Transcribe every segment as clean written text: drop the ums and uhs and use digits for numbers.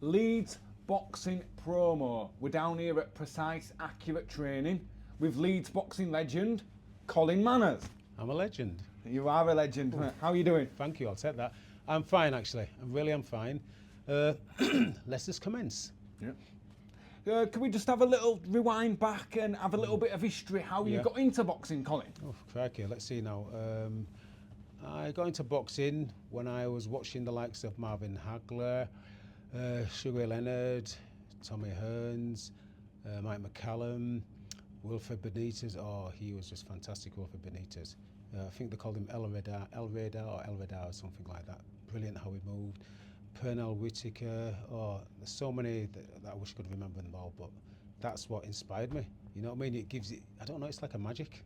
Leeds boxing promo. We're down here at Precise Accurate Training with Leeds boxing legend Colin Manners. I'm a legend. You are a legend. Ooh. How are you doing? Thank you, I'll take that. I'm fine, actually. I'm fine. Let's just commence. Yeah. Can we just have a little rewind back and have a little bit of history, how you got into boxing, Colin? Oh, crikey, let's see now. I got into boxing when I was watching the likes of Marvin Hagler, Sugar Leonard, Tommy Hearns, Mike McCallum, Wilfred Benitez. Oh, he was just fantastic, Wilfred Benitez. I think they called him El Radar or something like that. Brilliant how he moved. Pernell Whitaker. Oh, there's so many that I wish I could remember them all, but that's what inspired me. You know what I mean? It gives it, I don't know, it's like a magic.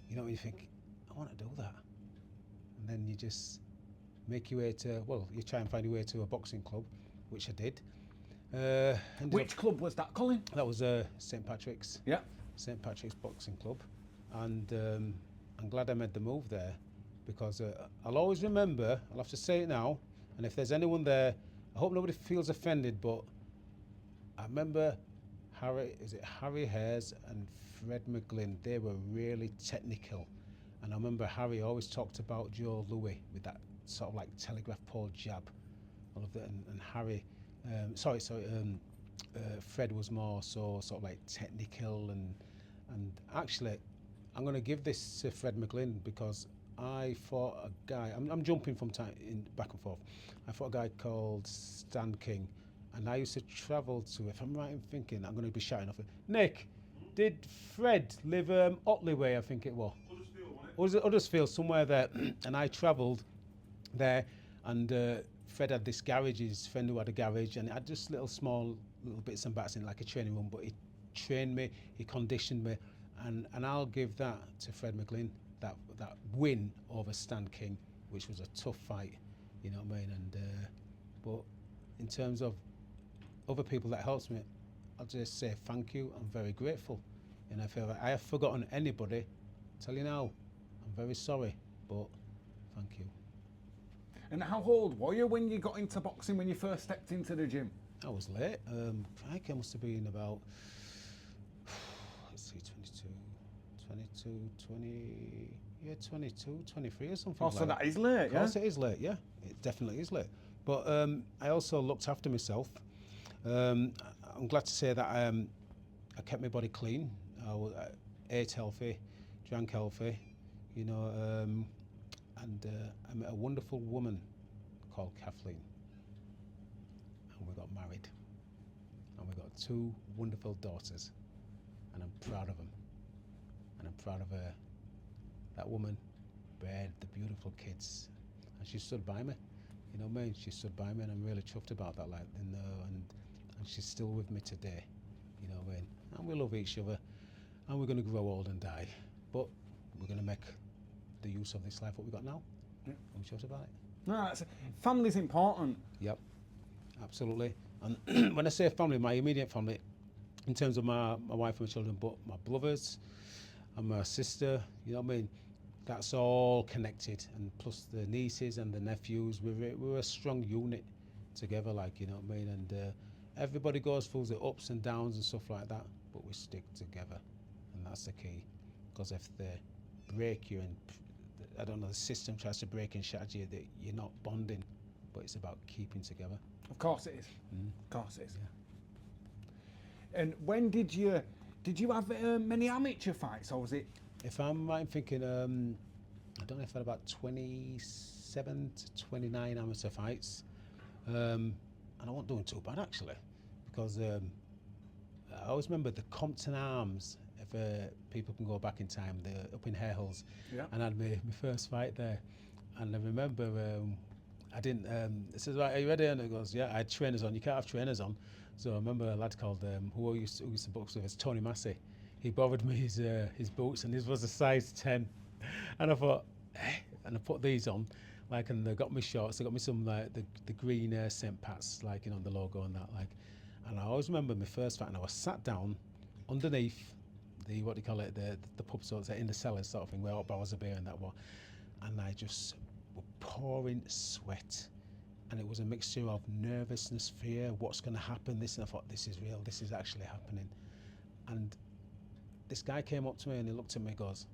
You know, when you think, I want to do that. And then you just make your way to, well, you try and find your way to a boxing club, which I did. Which club was that, Colin? That was St. Patrick's. Yeah. St. Patrick's Boxing Club. And I'm glad I made the move there because I'll always remember, I'll have to say it now, and if there's anyone there, I hope nobody feels offended, but I remember Harry Hayes and Fred McGlynn, they were really technical. And I remember Harry always talked about Joe Louis with that sort of like telegraph pole jab. All of that, and Harry, Fred was more so sort of like technical and actually, I'm going to give this to Fred McGlynn because I fought a guy, I'm jumping from time back and forth. I fought a guy called Stan King, and I used to travel to, if I'm right in thinking, I'm going to be shouting off it. Nick, did Fred live Otley way, I think it was? Huddersfield, somewhere there. And I travelled there, and Fred had this garage, his friend who had a garage, and it had just little bits and bats in it, like a training room, but he trained me, he conditioned me, and I'll give that to Fred McGlynn, that win over Stan King, which was a tough fight, you know what I mean? And but in terms of other people that helped me, I'll just say thank you. I'm very grateful, and I feel like I have forgotten anybody. Tell you now, I'm very sorry, but thank you. And how old were you when you got into boxing, when you first stepped into the gym? I was late. I must have been about, let's see, 22, 23 or something like that. So that is late, yeah? Of course it is late, yeah. It definitely is late. But I also looked after myself. I'm glad to say that I kept my body clean. I ate healthy, drank healthy, you know, and I met a wonderful woman called Kathleen. And we got married. And we got 2 wonderful daughters. And I'm proud of them. And I'm proud of her. That woman bred the beautiful kids. And she stood by me. You know what I mean? She stood by me, and I'm really chuffed about that. Like, you know, and she's still with me today. You know what I mean? And we love each other. And we're going to grow old and die. But we're going to make the use of this life what we got now. Yeah. I'm chuffed about it. No, family's important. Yep, absolutely. And when I say family, my immediate family, in terms of my wife and my children, but my brothers and my sister, you know what I mean? That's all connected, and plus the nieces and the nephews, we're a strong unit together, like, you know what I mean? And everybody goes through the ups and downs and stuff like that, but we stick together, and that's the key. Because if they break you and, I don't know, the system tries to break and shatter you, that you're not bonding, but it's about keeping together. Of course it is. Of course it is. Yeah. And when did you have many amateur fights, or was it? If I'm right in thinking, I don't know if I had about 27 to 29 amateur fights, and I wasn't doing too bad actually, because I always remember the Compton Arms. If people can go back in time, they're up in Harehills, and I had my first fight there, and I remember I didn't. It says, "Right, are you ready?" And it goes, "Yeah." I had trainers on. You can't have trainers on, so I remember a lad called who used to box with us, Tony Massey. He borrowed me his boots, and his was a size 10, and I thought, and I put these on, like, and they got me shorts. They got me some like the green St. Pat's, like, you know, the logo and that, like, and I always remember my first fight, and I was sat down underneath the, what do you call it, the pub, so it's in the cellar sort of thing, where all barrels of beer and that one, and I just were pouring sweat, and it was a mixture of nervousness, fear, what's going to happen, this, and I thought, this is real, this is actually happening. And this guy came up to me and he looked at me and goes,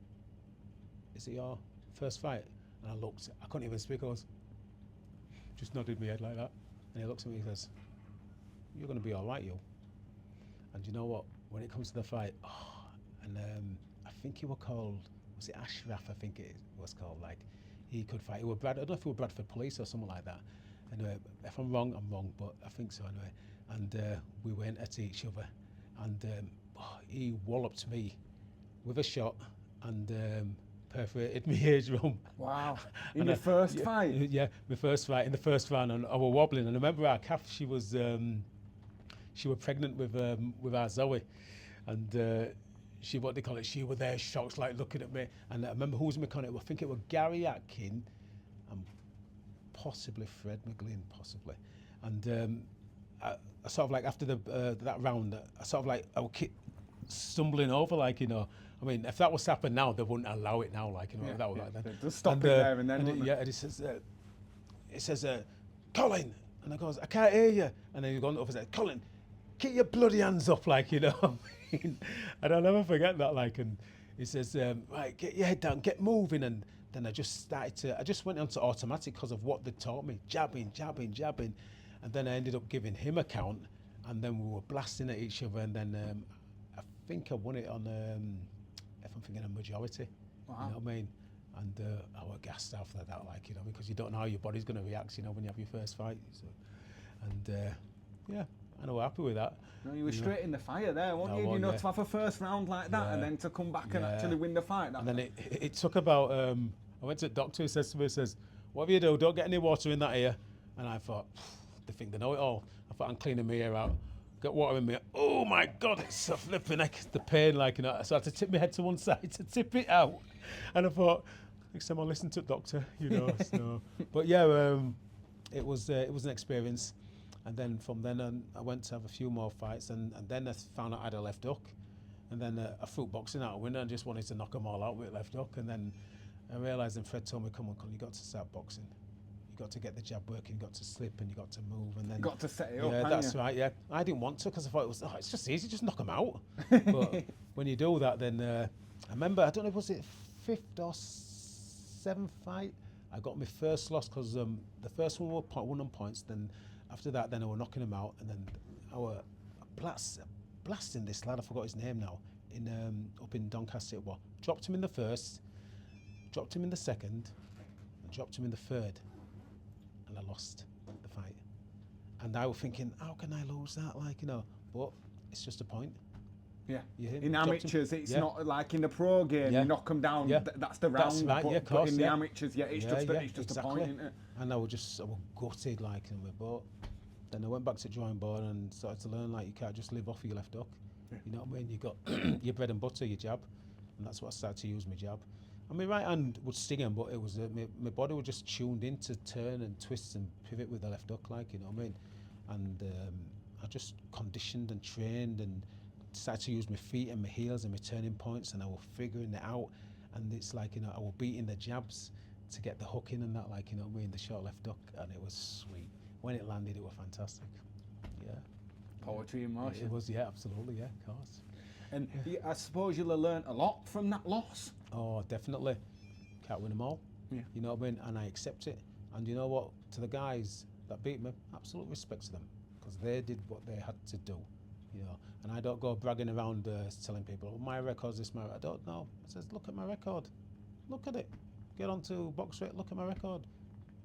is it your first fight? And I looked, I couldn't even speak, I was just nodded my head like that. And he looked at me and he says, you're going to be all right, you. And you know what, when it comes to the fight, and I think he was called, was it Ashraf, I think it was called, like, he could fight. He was I don't know if he was Bradford Police or something like that. Anyway, if I'm wrong, I'm wrong, but I think so anyway. And we went at each other, and he walloped me with a shot and perforated my eardrum. Wow. In your first fight? Yeah, my first fight, in the first round, and I was wobbling. And I remember our calf, she was pregnant with our Zoe, and she, what they call it, she was there shocked, like looking at me. And I remember who was mechanic. I think it was Gary Atkin and possibly Fred McGlynn, possibly. And I sort of like after that round, I sort of like I would keep stumbling over, like, you know. I mean, if that was happening now, they wouldn't allow it now, like, you know. That was like that. Just stop it there and then. And and it says, Colin, and I goes, I can't hear you. And then he goes over and says, Colin, get your bloody hands up, like, you know. And I'll never forget that, like, and he says, right, get your head down, get moving. And then I just went onto automatic because of what they taught me, jabbing. And then I ended up giving him a count, and then we were blasting at each other. And then I think I won it on, if I'm thinking a majority. Wow. You know what I mean? And I was gassed after that, like, you know, because you don't know how your body's going to react, you know, when you have your first fight. So, and yeah, and I was happy with that. No, you were straight in the fire there, weren't you? You know, to have a first round like that and then to come back and actually win the fight. And then it took about, I went to the doctor, he says to me, he says, whatever you do, don't get any water in that ear. And I thought, they think they know it all. I thought, I'm cleaning my ear out. Got water in me. Oh my God, it's so flipping, like the pain, like, you know. So I had to tip my head to one side to tip it out. And I thought, next time I'll listen to the doctor, you know. So, but yeah, it was an experience. And then from then on, I went to have a few more fights, and then I found out I had a left hook. And then I threw boxing out a window and just wanted to knock them all out with left hook. And then I realised, and Fred told me, come on, Colin, you got to start boxing. You got to get the jab working, you got to slip, and you got to move, and then got to set it up. Yeah, that's right. Yeah, I didn't want to because I thought it's just easy, just knock them out. But when you do that, then I remember, I don't know, was it 5th or 7th fight? I got my first loss because the first one were won on points. Then after that, then I were knocking him out, and then I were blasting this lad. I forgot his name now. Up in Doncaster, it was. Dropped him in the first, dropped him in the second, and dropped him in the third. And I lost the fight. And I was thinking, how can I lose that? Like, you know, but it's just a point. Yeah. You In amateurs, it's not like in the pro game. You knock them down. That's the round. That's right. But, yeah, of course, but in the amateurs, it's just exactly. a point, isn't it? And I was gutted, like, but then I went back to drawing board and started to learn, like, you can't just live off of your left hook. Yeah. You know what I mean? You got your bread and butter, your jab, and that's what I started to use my jab. And my right hand would sting him, but it was my body was just tuned in to turn and twist and pivot with the left hook, like, you know what I mean? And I just conditioned and trained and started to use my feet and my heels and my turning points, and I was figuring it out. And it's like, you know, I was beating the jabs to get the hook in and that, like, you know what I mean, the short left hook, and it was sweet. When it landed, it was fantastic. Yeah. Poetry in motion. It was, yeah, absolutely, yeah, of course. And I suppose you'll have learnt a lot from that loss. Oh, definitely. Can't win them all. Yeah. You know what I mean? And I accept it. And you know what? To the guys that beat me, absolute respect to them, because they did what they had to do. You know, and I don't go bragging around telling people, oh, my record's this, I don't know. I says, look at my record. Look at it. Get onto BoxRec, look at my record.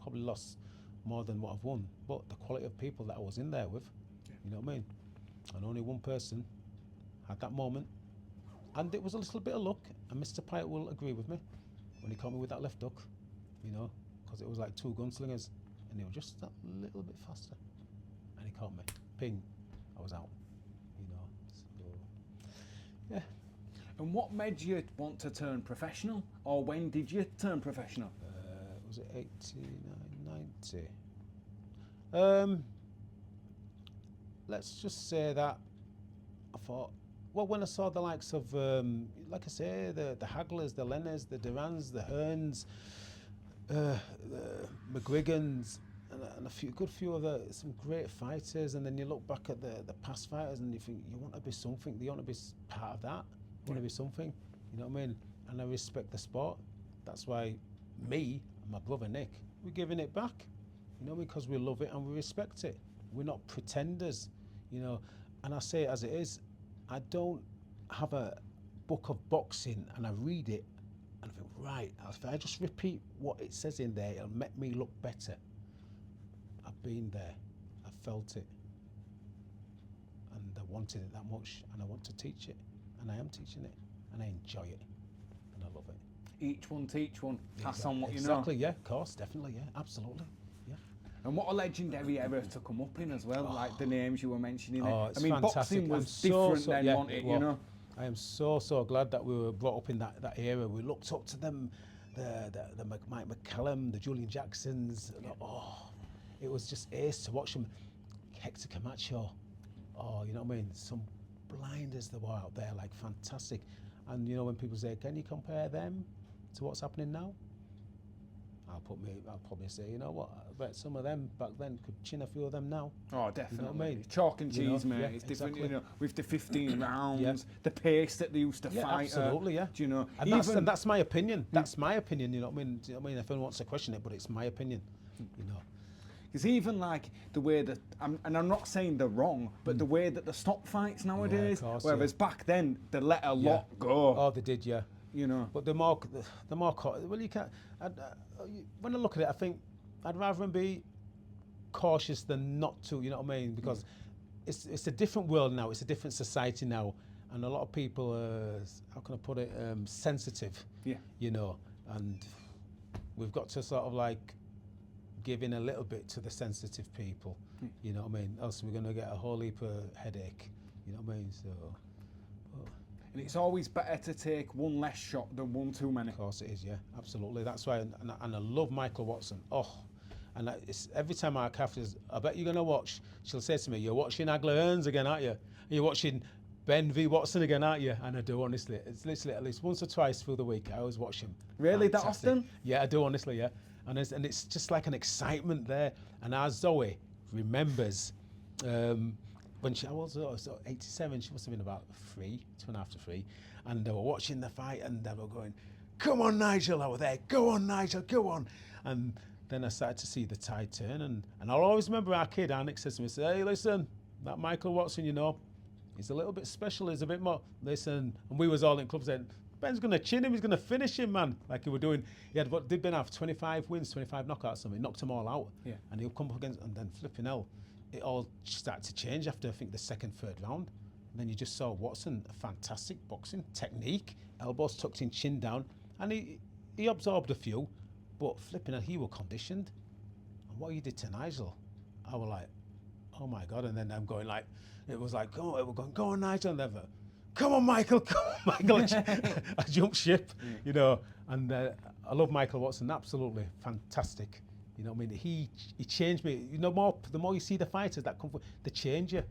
Probably lost more than what I've won, but the quality of people that I was in there with, you know what I mean? And only one person had that moment, and it was a little bit of luck, and Mr. Pyatt will agree with me when he caught me with that left hook, you know, because it was like two gunslingers, and they were just that little bit faster, and he caught me. Ping, I was out, you know, so, yeah. And what made you want to turn professional, or when did you turn professional? Was it 89, 90? Let's just say that I thought, well, when I saw the likes of, like I say, the Haglers, the Lenners, the Durans, the Hearns, the McGuigans, and a good few other some great fighters, and then you look back at the past fighters and you think you want to be something. You want to be part of that. You want to be something. You know what I mean? And I respect the sport. That's why me and my brother Nick, we're giving it back. You know, because we love it and we respect it. We're not pretenders. You know, and I say it as it is. I don't have a book of boxing and I read it and I think, right, if I just repeat what it says in there, it'll make me look better. I've been there, I felt it, and I wanted it that much, and I want to teach it, and I am teaching it, and I enjoy it, and I love it. Each one teach one, pass on what you know. Exactly, yeah, of course, definitely, yeah, absolutely, yeah. And what a legendary era to come up in as well, like the names you were mentioning. It's I mean, fantastic. boxing was I'm different so, then, yeah, wasn't it? was. You know. I am so glad that we were brought up in that era. We looked up to them, the Mike McCallum, the Julian Jacksons. Yeah. Oh, it was just ace to watch them. Hector Camacho. Oh, you know what I mean? Some blinders that were out there, like fantastic. And you know when people say, "Can you compare them to what's happening now?" I'll probably say, you know what? I bet some of them back then could chin a few of them now. Oh, definitely. You know what I mean? Chalk and cheese, mate. Yeah, It's different, exactly. you know, with the 15 rounds, the pace that they used to fight. Absolutely, yeah. Do you know? And that's my opinion. That's my opinion. You know what I mean? Do you know what I mean? If anyone wants to question it, but it's my opinion. You know. Because even like the way that, and I'm not saying they're wrong, but the way that they stop fights nowadays, course, whereas back then they let a lot go. Oh, they did, yeah. You know. But the more, well, you can't. When I look at it, I think I'd rather them be cautious than not to. You know what I mean? Because it's a different world now. It's a different society now, and a lot of people are, how can I put it, sensitive. Yeah. You know, and we've got to sort of like give in a little bit to the sensitive people. You know what I mean? Else we're going to get a whole heap of headache. You know what I mean? So. And it's always better to take one less shot than one too many. Of course it is, yeah, absolutely. That's why, and I love Michael Watson. Oh, and it's every time our calf says, "I bet you're gonna watch." She'll say to me, "You're watching Agler Hearns again, aren't you? You're watching Ben v Watson again, aren't you?" And I do, honestly. It's literally at least once or twice through the week. I always watch him. Really, Fantastic. that often? Yeah, I do, honestly. Yeah, and it's just like an excitement there. And our Zoe remembers. When I was 87, she must have been about 2.5 to 3, and they were watching the fight and they were going, "Come on, Nigel," over there, "Go on, Nigel, go on." And then I started to see the tide turn, and I'll always remember our kid, Annick, says to me, "Hey, listen, that Michael Watson, you know, he's a little bit special, he's a bit more, listen," and we was all in clubs saying, "Ben's going to chin him, he's going to finish him, man," like he were doing. Did Ben have 25 wins, 25 knockouts, something, knocked them all out, and he'll come up against, and then flipping hell. It all started to change after, I think, the second, third round. And then you just saw Watson, a fantastic boxing technique, elbows tucked in, chin down, and he absorbed a few, but flipping out, he was conditioned. And what he did to Nigel, I was like, oh my God. And then I'm going like, it was like, oh, we're going, "Go on, Nigel," and never, "Come on, Michael, come on, Michael." I jumped ship, you know. And I love Michael Watson, absolutely fantastic. You know what I mean? He changed me. You know, the more you see the fighters that come, they change you.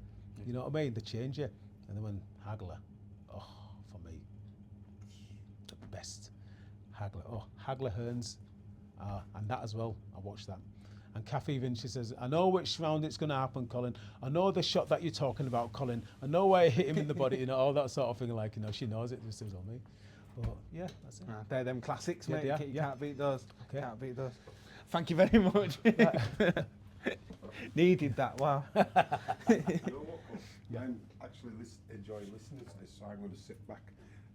You know what I mean? They change you. And then when Hagler, oh, for me, the best. Hagler Hearns, and that as well. I watched that. And Kath even, she says, "I know which round it's going to happen, Colin. I know the shot that you're talking about, Colin. I know where I hit him in the body," you know, all that sort of thing. Like, you know, she knows it. This was on me. But yeah, that's it. They're them classics, mate. Yeah, You can't beat those. Okay. Can't beat those. Thank you very much. Needed that, wow. You know what, Cole? I'm actually enjoying listening to this, so I'm going to sit back.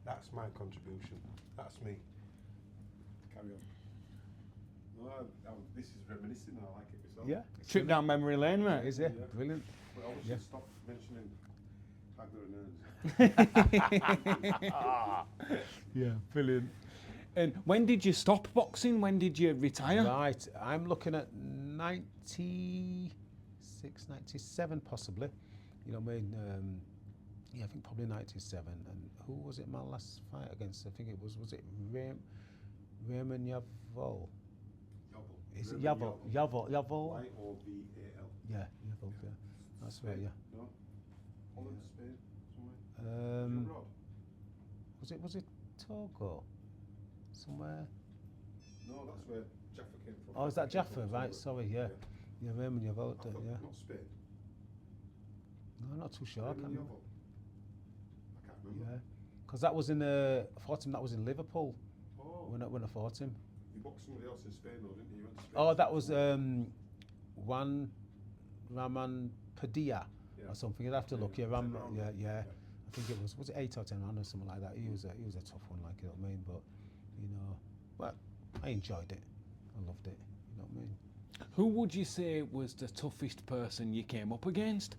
That's my contribution. That's me. Carry on. No, this is reminiscing. I like it myself. Yeah. Trip down memory lane, mate. Is it? Yeah. Brilliant. But obviously stop mentioning Hagler and Hearns. Yeah, brilliant. And when did you stop boxing? When did you retire? Right, I'm looking at 96, 97 possibly. You know what I mean? Yeah, I think probably 97. And who was it my last fight against? I think it was it Raymond Yavol? Is it Yavol? Yavol? Y-O-V-A-L. Yeah, Yavol, yeah. That's right, yeah. No? Holland, Spain, somewhere? Abroad? Was it Togo? Somewhere? No, that's where Jaffa came from. Oh, is that Jaffa? Right, sorry, yeah. Yeah, Raymond Yavel, I thought, yeah. not Spain. No, not too sure. I can't Raymond remember. Yavel. I can't remember. Yeah, because that was in I fought him. That was in Liverpool Oh, when I fought him. you boxed somebody else in Spain, though, didn't you? You went to Spain. Oh, that was Juan Raman Padilla Yeah. or something. You'd have to look. Yeah, 10 round. yeah. I think it was it 8 or 10 round or something like that. He was a tough one, like, you know what I mean. But you know, well, I enjoyed it. I loved it. You know what I mean. Who would you say was the toughest person you came up against?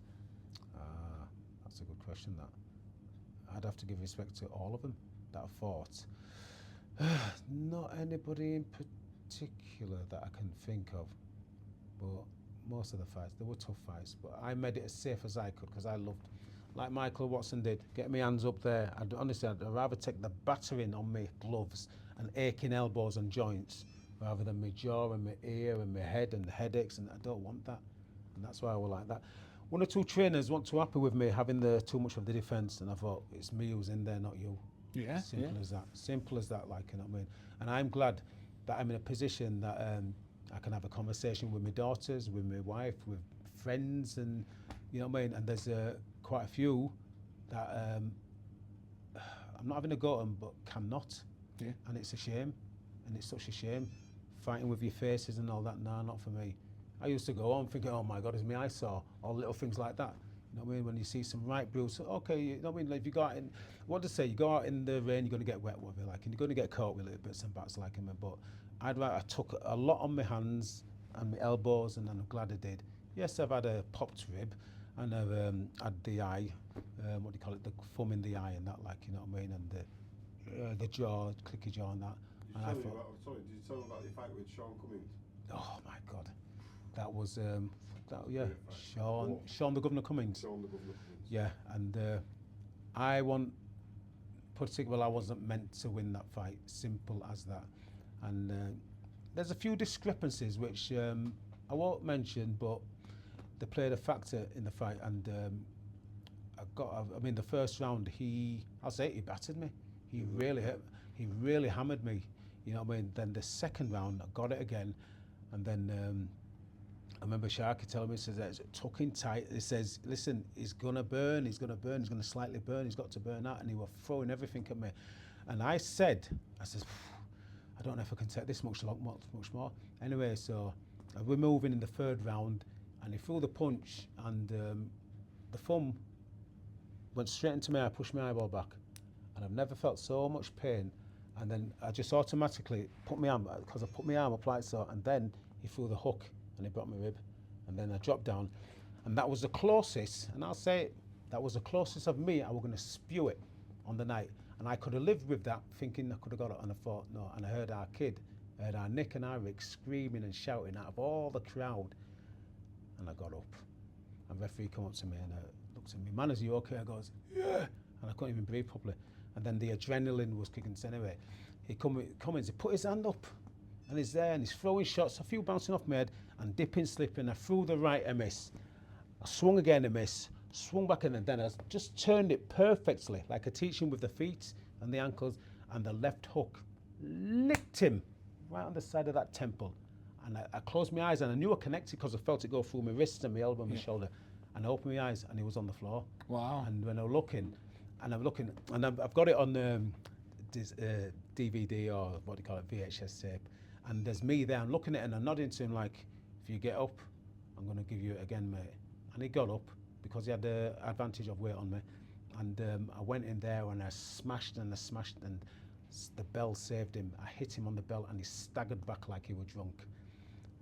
That's a good question. That I'd have to give respect to all of them that I fought. Not anybody in particular that I can think of, but most of the fights, they were tough fights, but I made it as safe as I could because I loved, like Michael Watson did, get my hands up there. Honestly, I'd rather take the battering on my gloves and aching elbows and joints rather than my jaw and my ear and my head and the headaches, and I don't want that. And that's why I was like that. One or two trainers weren't too happy with me having too much of the defence, and I thought, it's me who's in there, not you. Yeah, Simple as that. Simple as that, like, you know what I mean? And I'm glad that I'm in a position that I can have a conversation with my daughters, with my wife, with friends, and you know what I mean? And there's quite a few that I'm not having a go at them, but cannot. Yeah. And it's a shame. And it's such a shame. Fighting with your faces and all that, nah, not for me. I used to go on thinking, oh my God, it's me I saw, or little things like that. You know what I mean? When you see some right bruise, okay, you know what I mean? Like if you go out in, what to say, you go out in the rain, you're going to get wet, whatever, like, and you're going to get caught with little bits and bats, like, but I took a lot on my hands and my elbows, and I'm glad I did. Yes, I've had a popped rib, and I've had the eye, what do you call it, the thumb in the eye and that, like, you know what I mean? And the jaw, clicky jaw and that. And I thought, Did you tell me about your fight with Sean Cummings? oh my God, that was, yeah, Great fight. Sean the Governor Cummings. Sean the Governor Cummings. Yeah, and I wasn't meant to win that fight, simple as that. And there's a few discrepancies which I won't mention, but they played a factor in the fight. And I mean, the first round, I'll say he battered me. He really hammered me. You know what I mean? Then the second round, I got it again, and then I remember Sharky telling me, he says, it's tucking tight. He says, listen, he's gonna burn, he's gonna slightly burn, he's got to burn out, and he was throwing everything at me. And I said, I don't know if I can take this much more. Anyway, so we're moving in the third round, and he threw the punch, and the thumb went straight into my eye, pushed my eyeball back, and I've never felt so much pain. And then I just automatically put my arm, because I put my arm up like so, and then he threw the hook, and he broke my rib, and then I dropped down, and that was the closest, and I'll say it, that was the closest of me. I was going to spew it on the night, and I could have lived with that, thinking I could have got it, and I thought no. And I heard our Nick and Eric screaming and shouting out of all the crowd, and I got up, and referee come up to me and looked at me, Manners, are you okay? I goes, yeah, and I couldn't even breathe properly, and then the adrenaline was kicking. So anyway, he Cummins, he put his hand up, and he's there, and he's throwing shots, a few bouncing off my head, and dipping, slipping. I threw the right, a miss. I swung again, a miss. Swung back, and then I just turned it perfectly, like I teach him with the feet and the ankles, and the left hook licked him right on the side of that temple. And I closed my eyes, and I knew I connected because I felt it go through my wrist and my elbow and my shoulder. And I opened my eyes, and he was on the floor. Wow. And when I was looking, and I've got it on this, DVD, or what do you call it, VHS tape. And there's me there, I'm looking at it, and I'm nodding to him like, if you get up, I'm going to give you it again, mate. And he got up because he had the advantage of weight on me. And I went in there, and I smashed, and the bell saved him. I hit him on the bell, and he staggered back like he was drunk.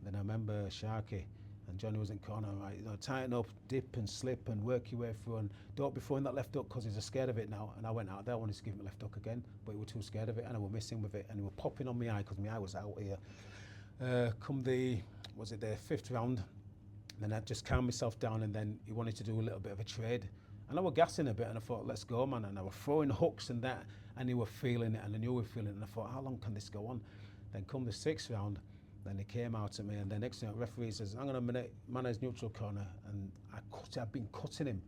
Then I remember Sharky and Johnny was in corner, right, you know, tighten up, dip and slip and work your way through, and don't be throwing that left hook because he's scared of it now. And I went out there, I wanted to give him a left hook again, but he was too scared of it, and I was missing with it, and he was popping on my eye because my eye was out here. Come the fifth round, then I just calmed myself down, and then he wanted to do a little bit of a trade. And I was gassing a bit, and I thought, let's go, man. And I was throwing hooks and that, and he was feeling it, and I knew he was feeling it, and I thought, how long can this go on? Then come the sixth round, then he came out at me, and the next thing, the referee says, hang on a minute, Manners neutral corner, and I've been cutting him.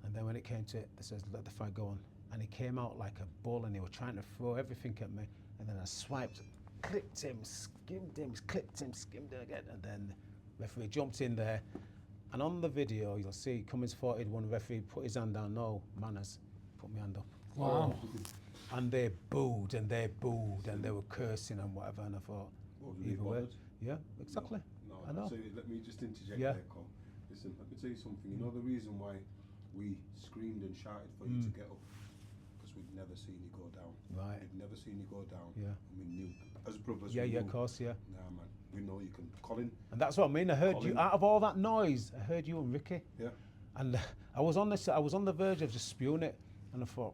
And then when it came to it, they says, let the fight go on. And he came out like a bull, and he was trying to throw everything at me, and then I swiped clipped him, skimmed him, clipped him, skimmed him again, and then referee jumped in there. And on the video, you'll see Cummins fought it, one referee put his hand down. No, Manners, put my hand up. Wow. And they booed and they were cursing and whatever. And I thought, What, was they either way, bothered? yeah, exactly. No, I know. So let me just interject Yeah. there, Cole. Listen, let me tell you something. You know the reason why we screamed and shouted for you to get up? Because we'd never seen you go down. Right. We'd never seen you go down. Yeah. And we knew, as brothers, Yeah, we yeah, knew, of course, yeah. nah, man, we know you can. Colin, And that's what I mean. I heard you Colin. out of all that noise. I heard you and Ricky. yeah. And I was on the verge of just spewing it, and I thought,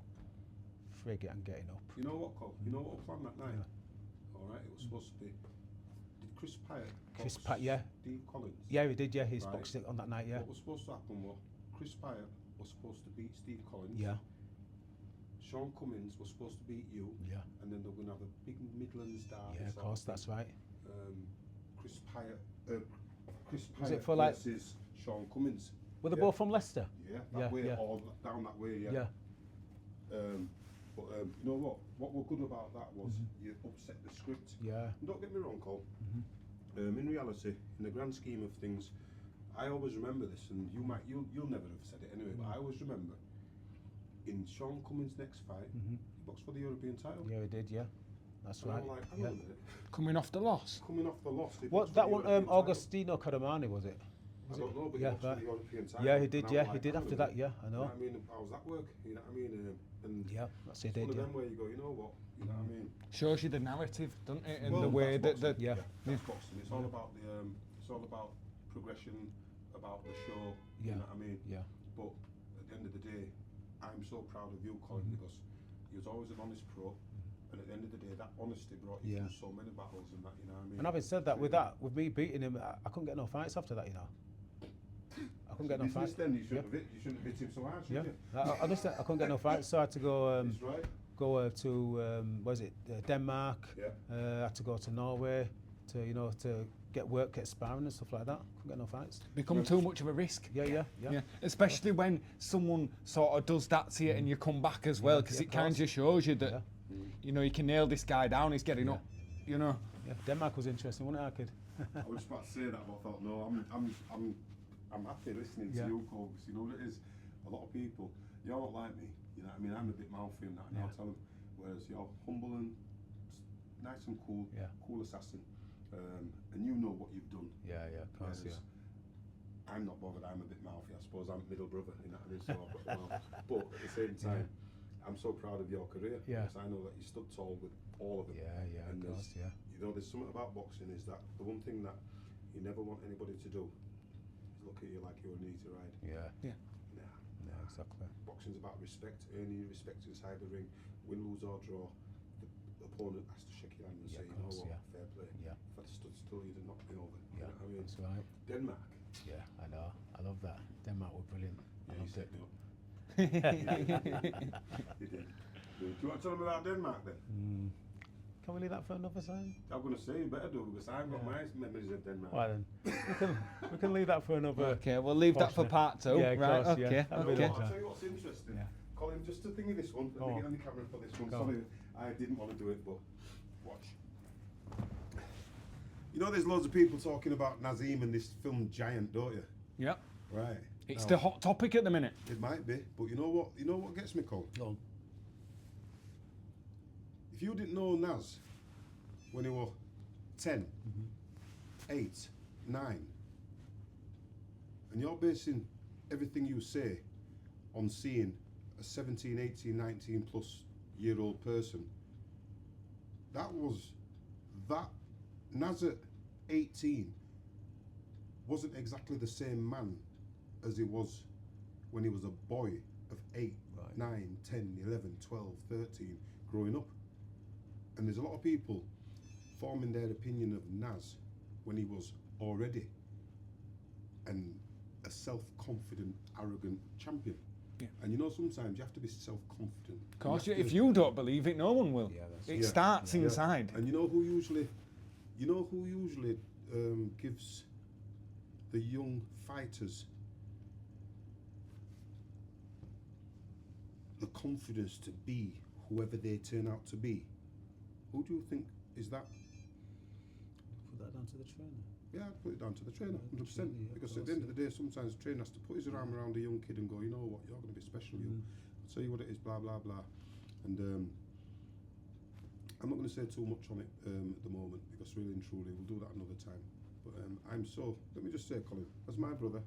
frig it, I'm getting up. You know what, Cole? You know what we planned that night? Yeah. All right, it was supposed to be. Did Chris Pyatt Chris box Pyatt, yeah. Steve Collins? Yeah, he did. Yeah, he's Right. boxed it on that night. Yeah. What was supposed to happen was Chris Pyatt was supposed to beat Steve Collins. Yeah. Sean Cummins was supposed to beat you. Yeah. And then they were going to have a big Midlands derby. Yeah, of sort course, thing. that's right. Chris Pyatt. Chris Was Pyatt it for like- versus Sean Cummins. Were they Yeah. both from Leicester? Yeah, Yeah, that way yeah. or down that way. Yeah. Yeah. But you know what? What were good about that was you upset the script. Yeah. And don't get me wrong, Cole. In reality, in the grand scheme of things, I always remember this, and you'll never have said it anyway. But I always remember in Sean Cummins' next fight, he boxed for the European title. Yeah, he did. Yeah. That's And right. I'm like, hang Yeah. on a minute. Coming off the loss. Coming off the loss, he What boxed for that the one? European title. Augustino Caramani, was it? I don't know, but Yeah, he boxed for right. the European title. Yeah, he did. And I'm Yeah, like, he did hang on after a that. minute. Yeah, I You know. know what I mean? How's that work? You know what I mean? And Yeah, that's he it's did. one of Yeah. them where you go, you know what? You know what I mean? Shows you the narrative, doesn't it? And Well, the way that's that boxing. Yeah. That's boxing. It's all about the it's all about progression, about the show. Yeah. You know what I mean? Yeah. But at the end of the day, I'm so proud of you, Colin, because he was always an honest pro. And at the end of the day, that honesty brought you Yeah. through so many battles and that, you know what I mean? And having said that, with me beating him, I couldn't get no fights after that. You know. I couldn't get no Business fights. then, you shouldn't have hit him so hard, Yeah. should you? Honestly, I couldn't get no fights, so I had to go. That's right. Go to what is it, Denmark. Yeah. I had to go to Norway to get work, get sparring and stuff like that. Couldn't get no fights. become too much of a risk. Yeah. Yeah, especially when someone sort of does that to you and you come back as well, because yeah, it of kind course. of shows you that Yeah. you know you can nail this guy down. He's getting Yeah. up. You know. Yeah, Denmark was interesting, wasn't it, kid? I was just about to say that, but I thought, no, I'm happy listening to Yeah. you, Cole, because you know what it is. A lot of people, you're not like me. You know what I mean? I'm a bit mouthy and that, and Yeah. I'll tell them. Whereas you're humble and nice and cool, Yeah. cool assassin, and you know what you've done. Yeah, of course, Whereas I'm not bothered. I'm a bit mouthy. I suppose I'm middle brother. You know what I mean? So I've got the mouth. But at the same time, I'm so proud of your career. Yeah. Because I know that you stood tall with all of them. Yeah, And of course, there's- yeah. You know, there's something about boxing is that the one thing that you never want anybody to do is look at you like you're an easy ride. Yeah, Nah. yeah, exactly. Boxing's about respect, earning your respect inside the ring. Win, lose or draw, the opponent has to shake your hand and Yeah, say, of you know course, what, yeah. fair play. Yeah. If I'd stood still, you'd have knocked me over. Yeah, You know what I mean? that's right. Denmark. Yeah, I know. I love that. Denmark were brilliant. I Yeah, you loved set it. me up. You did. Do you want to tell them about Denmark then? Can we leave that for another time? I'm going to say you better do because I've got Yeah. my memories of Denmark. Why then? we can leave that for another. Okay, we'll leave that for portion. part 2. Yeah, of right? course, yeah. Okay. That'll No, be Okay. I'll tell you what's interesting. Yeah. Colin, just to think of this one, let Go me on. get on the camera for this one. Go Sorry, on. I didn't want to do it, but watch. You know there's loads of people talking about Nazim and this film Giant, don't you? Yep. Right. It's Now, the hot topic at the minute. It might be, but you know what? You know what gets me, Cole? Go on. If you didn't know Naz when he was 10, 8, 9, and you're basing everything you say on seeing a 17, 18, 19 plus year old person, that Naz at 18 wasn't exactly the same man as he was when he was a boy of 8, Right. 9, 10, 11, 12, 13, growing up. And there's a lot of people forming their opinion of Naz when he was already a self-confident, arrogant champion. Yeah. And you know, sometimes you have to be self-confident. Of course, You have if to- you don't believe it, no one will. Yeah, that's It Yeah. starts Yeah. inside. And you know who usually gives the young fighters the confidence to be whoever they turn out to be? Who do you think is that? down to the trainer? Yeah, I'd put it down to the trainer, Yeah, 100%. absolutely, yeah, of Because at course, the end of yeah. the day, sometimes the trainer has to put his arm around a young kid and go, you know what, you're going to be special, you. I'll tell you what it is, blah, blah, blah. And I'm not going to say too much on it at the moment, because really and truly, we'll do that another time. But let me just say, Colin, as my brother,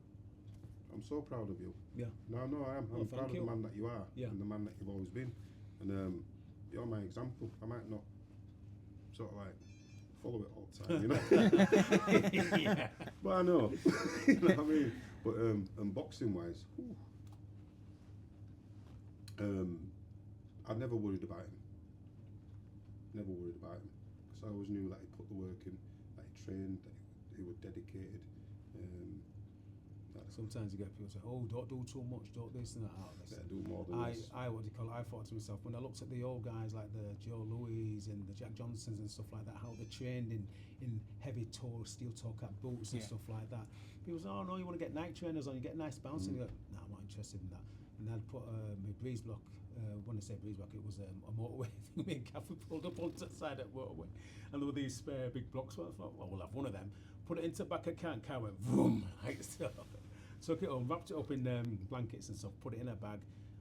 I'm so proud of you. Yeah. No, I am. Oh, I'm thank proud of you. the man that you are, Yeah. and the man that you've always been. And you're my example. I might not sort of like follow it all the time, you know. Yeah. But I know, you know what I mean. But and boxing wise, I never worried about him. Never worried about him, because I always knew that he put the work in, that he trained, that he was dedicated. Sometimes you get people say, "Oh, don't do too much, don't this and that." Oh, listen, Do more than this. I thought to myself when I looked at the old guys like the Joe Louis and the Jack Johnsons and stuff like that, how they trained in heavy toe, steel toe cap boots and stuff like that. People say, "Oh no, you want to get Nike trainers on, you get nice bouncing." You go, "No, I'm not interested in that." And I'd put my breeze block. When I say breeze block, it was a motorway thing. Me and Kathy pulled up onto the side of the motorway, and there were these spare big blocks. So I thought, well, we'll have one of them. Put it into the back of the car went vroom, like so. Took it home, wrapped it up in blankets and stuff, put it in a bag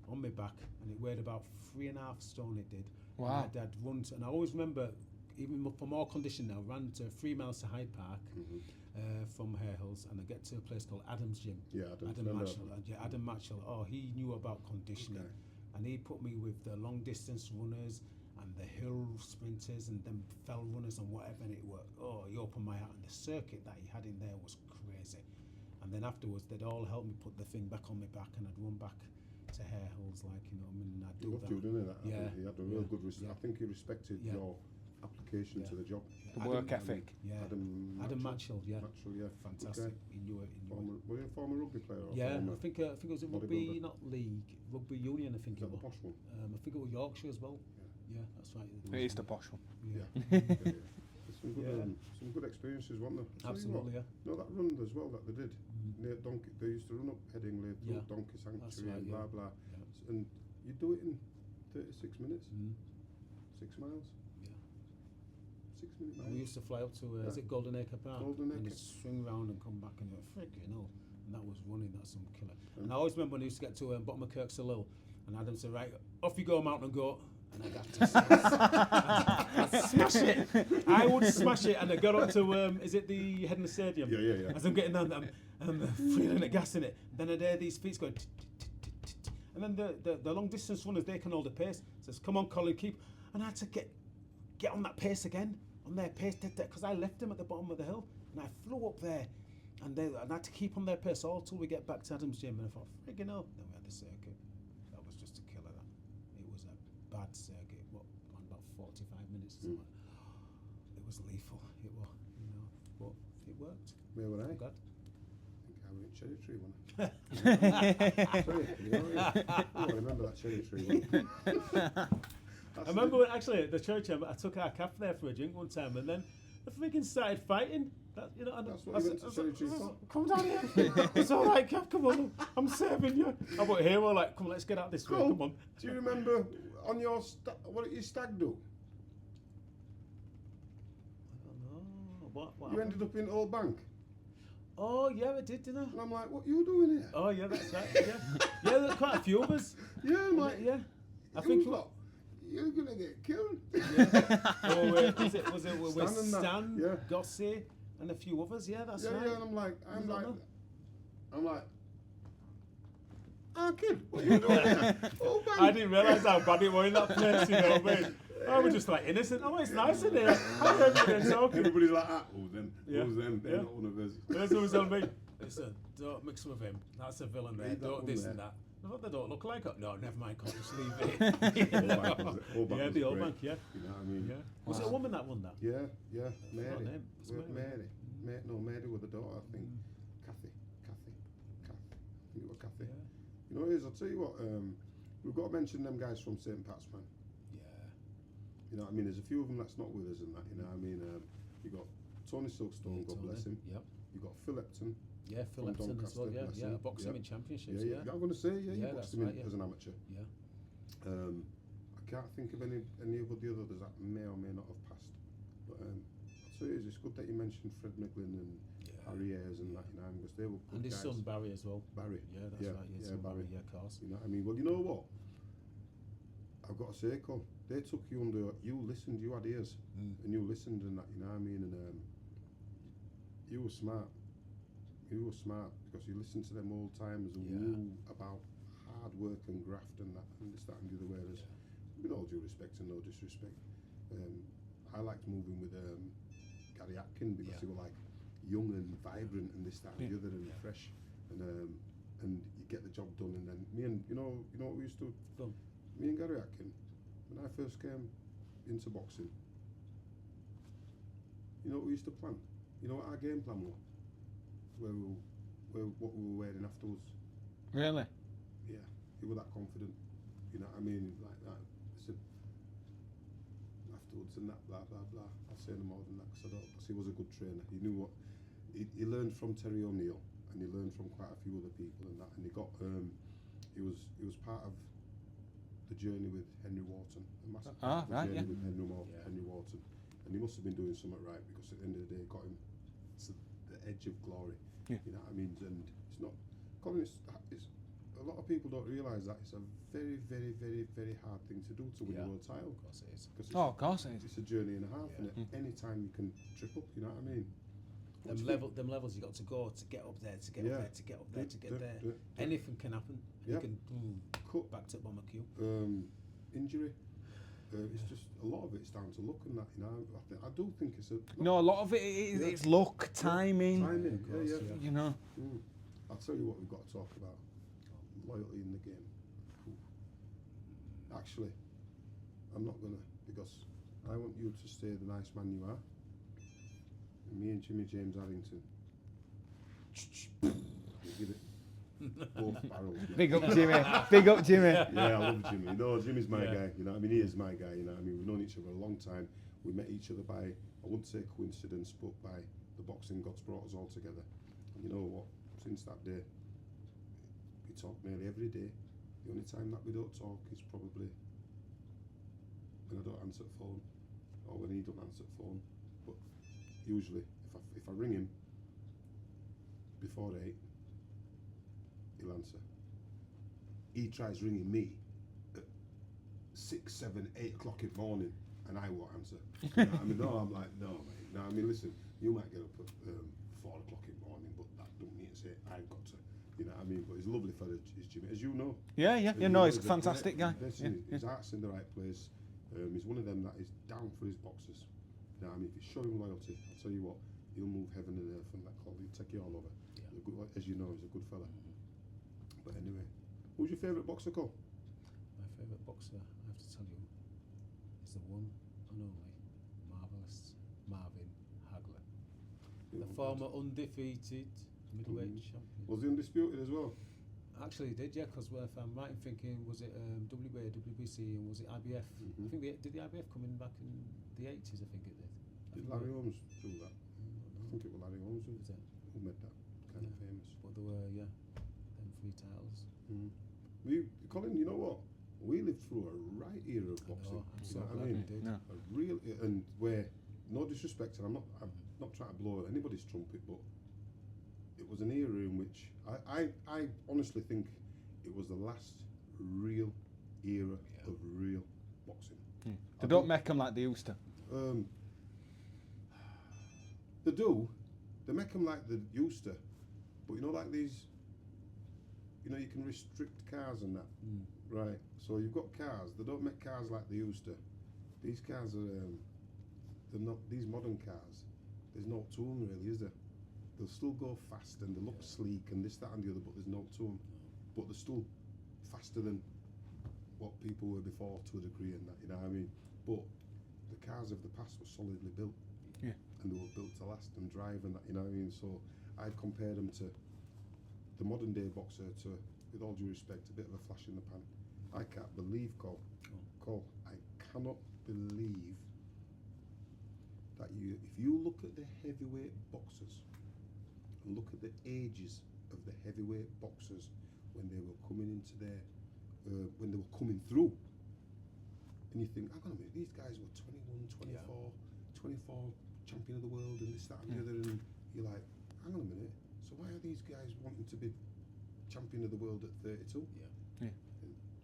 on my back, and it weighed about 3.5 stone. It did. Wow. And I'd run to, and I always remember, even for more condition now, ran to 3 miles to Hyde Park from Hare Hills, and I get to a place called Adam's Gym. Yeah, Adam Matchell. Adam Matchell. Oh, he knew about conditioning, and he put me with the long distance runners and the hill sprinters and them fell runners and whatever, and it worked. Oh, he opened my heart, and the circuit that he had in there was crazy. And then afterwards, they'd all help me put the thing back on my back, and I'd run back to Hare Hills, like, you know, and I'd He do loved that. you, didn't he? That? Yeah. He had a real good respect. Yeah. I think he respected Yeah. your application to the job. The work ethic. Yeah. Adam Matchell, yeah. Matchell, yeah. Fantastic. Okay. He knew it. Were you a former rugby player? Or Yeah, former, I think it was a rugby, bodybuilder? not league, rugby union. I think Is that it the was. posh one? I think it was Yorkshire as well. Yeah, that's right. It is the posh one. Yeah. Yeah. Some good, Yeah. some good experiences, weren't there? Tell you Absolutely, what, yeah. No, that run as well that they did. Near Donkey, they used to run up Headingley through Yeah. Donkey Sanctuary right, and yeah. blah blah. Yeah. And you do it in 36 minutes, Mm. 6 miles, Yeah. 6 minute And we miles. used to fly up to, is Yeah. it Golden Acre Park? Golden And Acre. you'd swing round and come back and you're freaking hell. And that was running, that's some killer. And I always remember when I used to get to bottom of Kirksall Hill, and Adam said, right, off you go, mountain and go. And I'd have to I'd smash it. I would smash it, and I got up to, is it the Headingley Stadium? Yeah. As I'm getting down, I'm feeling the gas in it. Then I'd hear these feet going, tick, tick, tick, tick, tick. And then the long distance runners, they can hold the pace. Says, come on, Colin, keep. And I had to get on that pace again, on their pace, because I left them at the bottom of the hill, and I flew up there, and I had to keep on their pace all till we get back to Adam's Gym. And I thought, friggin' hell. Then we had the circuit. That was just a killer. That it was a bad circuit. What, on about 45 minutes or something. It was lethal. It was, you know, but it worked. Where were I? I'm glad. I were at Cherry Tree one. Sorry, I remember that Cherry Tree one. I remember when actually the church, I took our calf there for a drink one time, and then the freaking started fighting. That, you know, and That's what I you said, went to Cherry Tree for? come down here. It's all right, calf. Come on, I'm serving you. I went here. We're like, come on, let's get out this way. Cole, Come on. do you remember on your what did your stag do? I don't know. What You happened? ended up in Old Bank, Oh yeah, I did, didn't I? and I'm like, what are you doing here? Oh yeah, that's right. Yeah, yeah. There's quite a few of us. Yeah, I'm like, Yeah, I it think. was like, you're gonna get killed. Oh, was it with Stan and that, Stan, yeah. Gossie, and a few others? Yeah, that's Yeah, right. yeah, and I'm like, Was that ah, kid, what are you doing here? Old Bank. I didn't realise how bad it was in that place, you know what I mean? I was just like innocent. Oh, it's nice in here. How's everything talking? Everybody's like, who's them? Yeah. Who's them? They're Yeah. not one of us. There's always on me. Listen, don't mix with him. That's a villain there. Leave that Don't one this there. and that. I thought they don't look like it. No, never mind. Can't just leave it. Old Bank was- Old Bank Yeah, was the old great. bank. Yeah, You know what I mean? yeah. Was it a woman that won that? Yeah, yeah. forgot Mary. her name. It's Mary. No, Mary with the daughter, I think. Kathy. I think it was Kathy. Yeah. You know what it is? I'll tell you what, we've got to mention them guys from St. Pat's, man. Yeah. You know what I mean? There's a few of them that's not with us and that, you know what I mean? You got Tony Silkstone, God Tony. bless him. Yep. You got Phil Epton. Yeah, Phil From Epton as well. Doncaster, Yeah, bless yeah. him. Boxing Yep. in championships. Yeah, Yeah. I'm going to say, Yeah, you that's boxed him right, yeah. as an amateur. Yeah. I can't think of any of the others that may or may not have passed. But I'll So it's good that you mentioned Fred McGlynn and Harry Ayres and that, you know, because they were good And his guys. son Barry as well. Barry. Yeah, that's right. His Yeah, son Barry. Yeah, of course. You know what I mean? Well, you know what? I've got to say, Col, they took you under. You listened. You had ears, and you listened and that. You know what I mean? And you were smart. You were smart because you listened to them old timers and knew about hard work and graft and that and this, that, and the other. Whereas, with all due respect and no disrespect, I liked moving with Gary Atkin because he were like young and vibrant and this, that, and the other, and fresh, and you get the job done. And then me and you know what we used to. Me and Gary Atkin, when I first came into boxing, you know what we used to plan? You know what our game plan was? What we were wearing afterwards. Really? Yeah, he was that confident. You know what I mean? Like that. Listen, afterwards and that, blah, blah, blah. I'll say no more than that because he was a good trainer. He knew what, he learned from Terry O'Neill and he learned from quite a few other people and that. And he got, he was part of the journey with Henry Wharton. A massive part of the journey with Henry Wharton. And he must have been doing something right because at the end of the day, it got him to the edge of glory. Yeah. You know what I mean? And it's not, Colin, it's a lot of people don't realise that it's a very, very, very, very hard thing to do to win a world title. Of course it is. Of course it is. It's a journey and a half, and any time you can trip up, you know what I mean? Them levels you got to go to get up there, to get up there, to get up there, to get there. Anything can happen. You can cut back to bomber queue. Injury. It's just a lot of it's down to luck and that, you know. I do think it's a. No, a lot of it is it's luck, timing. Timing, You know. I'll tell you what we've got to talk about. Loyalty in the game. Actually, I'm not gonna, because I want you to stay the nice man you are. And me and Jimmy James Addington. Give it both barrels. Big up Jimmy. Big up Jimmy. Yeah, I love Jimmy. No, Jimmy's my guy. You know what I mean? He is my guy. You know what I mean? We've known each other a long time. We met each other by, I wouldn't say coincidence, but by the boxing gods brought us all together. And you know what? Since that day, we talk nearly every day. The only time that we don't talk is probably when I don't answer the phone or when he don't answer the phone. But usually, if I ring him before 8, he'll answer. He tries ringing me at 6, 7, 8 o'clock in the morning, and I won't answer. You know what I mean? No, I'm like, no, mate. No, I mean, listen, you might get up at 4 o'clock in the morning, but that don't mean to say I've got to. You know what I mean? But he's a lovely fella, is Jimmy, as you know. Yeah. No, he's a fantastic guy. His heart's in the right place. He's one of them that is down for his boxers. You know what I mean? If you show him loyalty, I'll tell you what, he'll move heaven and earth and that call. He'll take you all over. He's a good, as you know, he's a good fella. But anyway, who's your favourite boxer, Cole? My favourite boxer, I have to tell you, is the one and only marvellous Marvin Hagler. The former undefeated middleweight champion. Was he undisputed as well? Actually, he did, yeah, because if I'm right in thinking, was it WBA, WBC, and was it IBF? I think did the IBF come in back in the 80s, I think it did. Did Larry Holmes do that? I think it was Larry Holmes who made that kind of famous. But there were, them 3 titles. Colin, you know what? We lived through a right era of boxing. You know what I mean? A real, and where, no disrespect, and I'm not trying to blow anybody's trumpet, but it was an era in which I honestly think it was the last real era of real boxing. They don't make them like they used to. They do. They make them like they used to. But you know, like these, you know, you can restrict cars and that. Right. So you've got cars. They don't make cars like they used to. These cars are, they're not, these modern cars, there's no to them really, is there? They'll still go fast and they look sleek and this, that and the other, but there's no to them. But they're still faster than what people were before to a degree and that, you know what I mean? But the cars of the past were solidly built. Yeah. And they were built to last and drive and that, you know what I mean? So I'd compare them to the modern day boxer to, with all due respect, a bit of a flash in the pan. I can't believe, Cole, I cannot believe that if you look at the heavyweight boxers and look at the ages of the heavyweight boxers when they were coming into their, when they were coming through, and you think, hang on a minute, these guys were 21, 24, champion of the world and this, that, and the other, and you're like, hang on a minute. So why are these guys wanting to be champion of the world at 32? Yeah.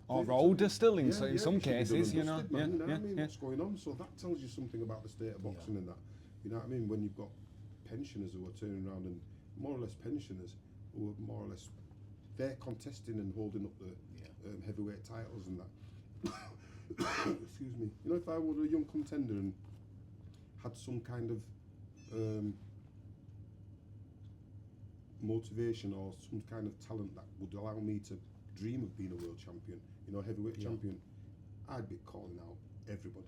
Or older still in Yeah, some it should be done cases, and you know. dusted, man, you know what I mean? Yeah. What's going on? So that tells you something about the state of boxing and that. You know what I mean? When you've got pensioners who are turning around and more or less pensioners who are more or less they're contesting and holding up the heavyweight titles and that. Excuse me. You know, if I were a young contender and had some kind of motivation or some kind of talent that would allow me to dream of being a world champion, you know, heavyweight champion, I'd be calling out everybody,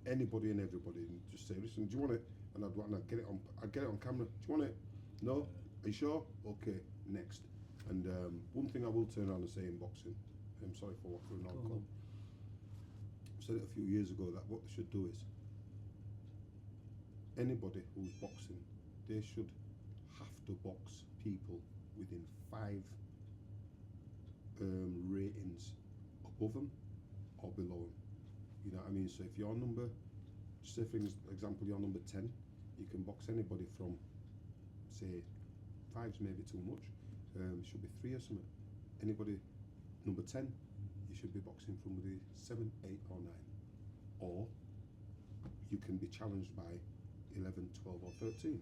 anybody and everybody, and just say, listen, do you want it? And I'd get it on camera. Do you want it? No? Are you sure? Okay, next. And one thing I will turn around and say in boxing, I'm sorry for waffling on, Cole. I said it a few years ago that what they should do is anybody who's boxing, they should have to box people within 5 ratings above them or below them. You know what I mean? So if you're number, say for example, you're number 10, you can box anybody from, say, 5's maybe too much. It should be 3 or something. Anybody number 10, you should be boxing from the 7, 8 or 9. Or you can be challenged by 11, 12 or 13.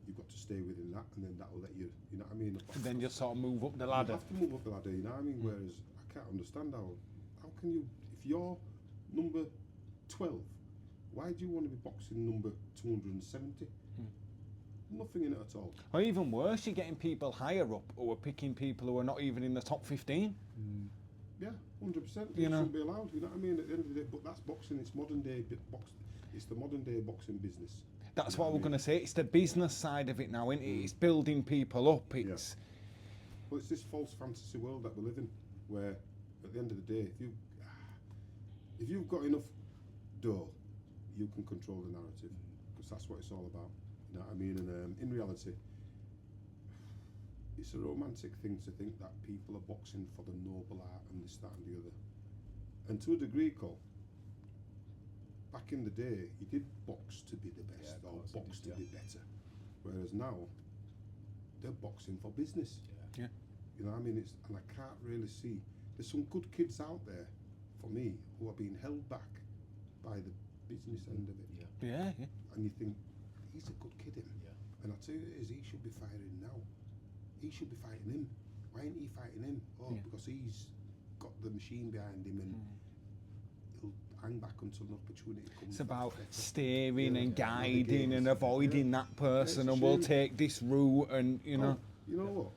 You've got to stay within that, and then that will let you, you know what I mean? And then just sort of move up the ladder. You have to move up the ladder, you know what I mean? Whereas I can't understand how can you, if you're number 12, why do you want to be boxing number 270? Nothing in it at all. Or even worse, you're getting people higher up who are picking people who are not even in the top 15. Yeah, 100%. You It know? shouldn't be allowed, you know what I mean? At the end of the day, but that's boxing, it's modern day boxing. It's the modern day boxing business. That's You know what we're I mean? going to say. It's the business side of it now, isn't it? It's building people up. It's Well, it's this false fantasy world that we live in, where at the end of the day, if you've got enough dough, you can control the narrative, because that's what it's all about. You know what I mean? And in reality, it's a romantic thing to think that people are boxing for the noble art and this, that, and the other. And to a degree, Cole, back in the day, you did box to be the best, or box to be better. Whereas now, they're boxing for business. Yeah. You know what I mean? And I can't really see. There's some good kids out there, for me, who are being held back by the business end of it. yeah. And you think, he's a good kid, him. And I tell you it is, he should be fighting now. He should be fighting him. Why ain't he fighting him? Oh, because he's got the machine behind him and he'll hang back until an opportunity comes. It's about that's better. steering and guiding navigating and stuff, avoiding that person, it's and we'll true. take this route, and you know. You know what?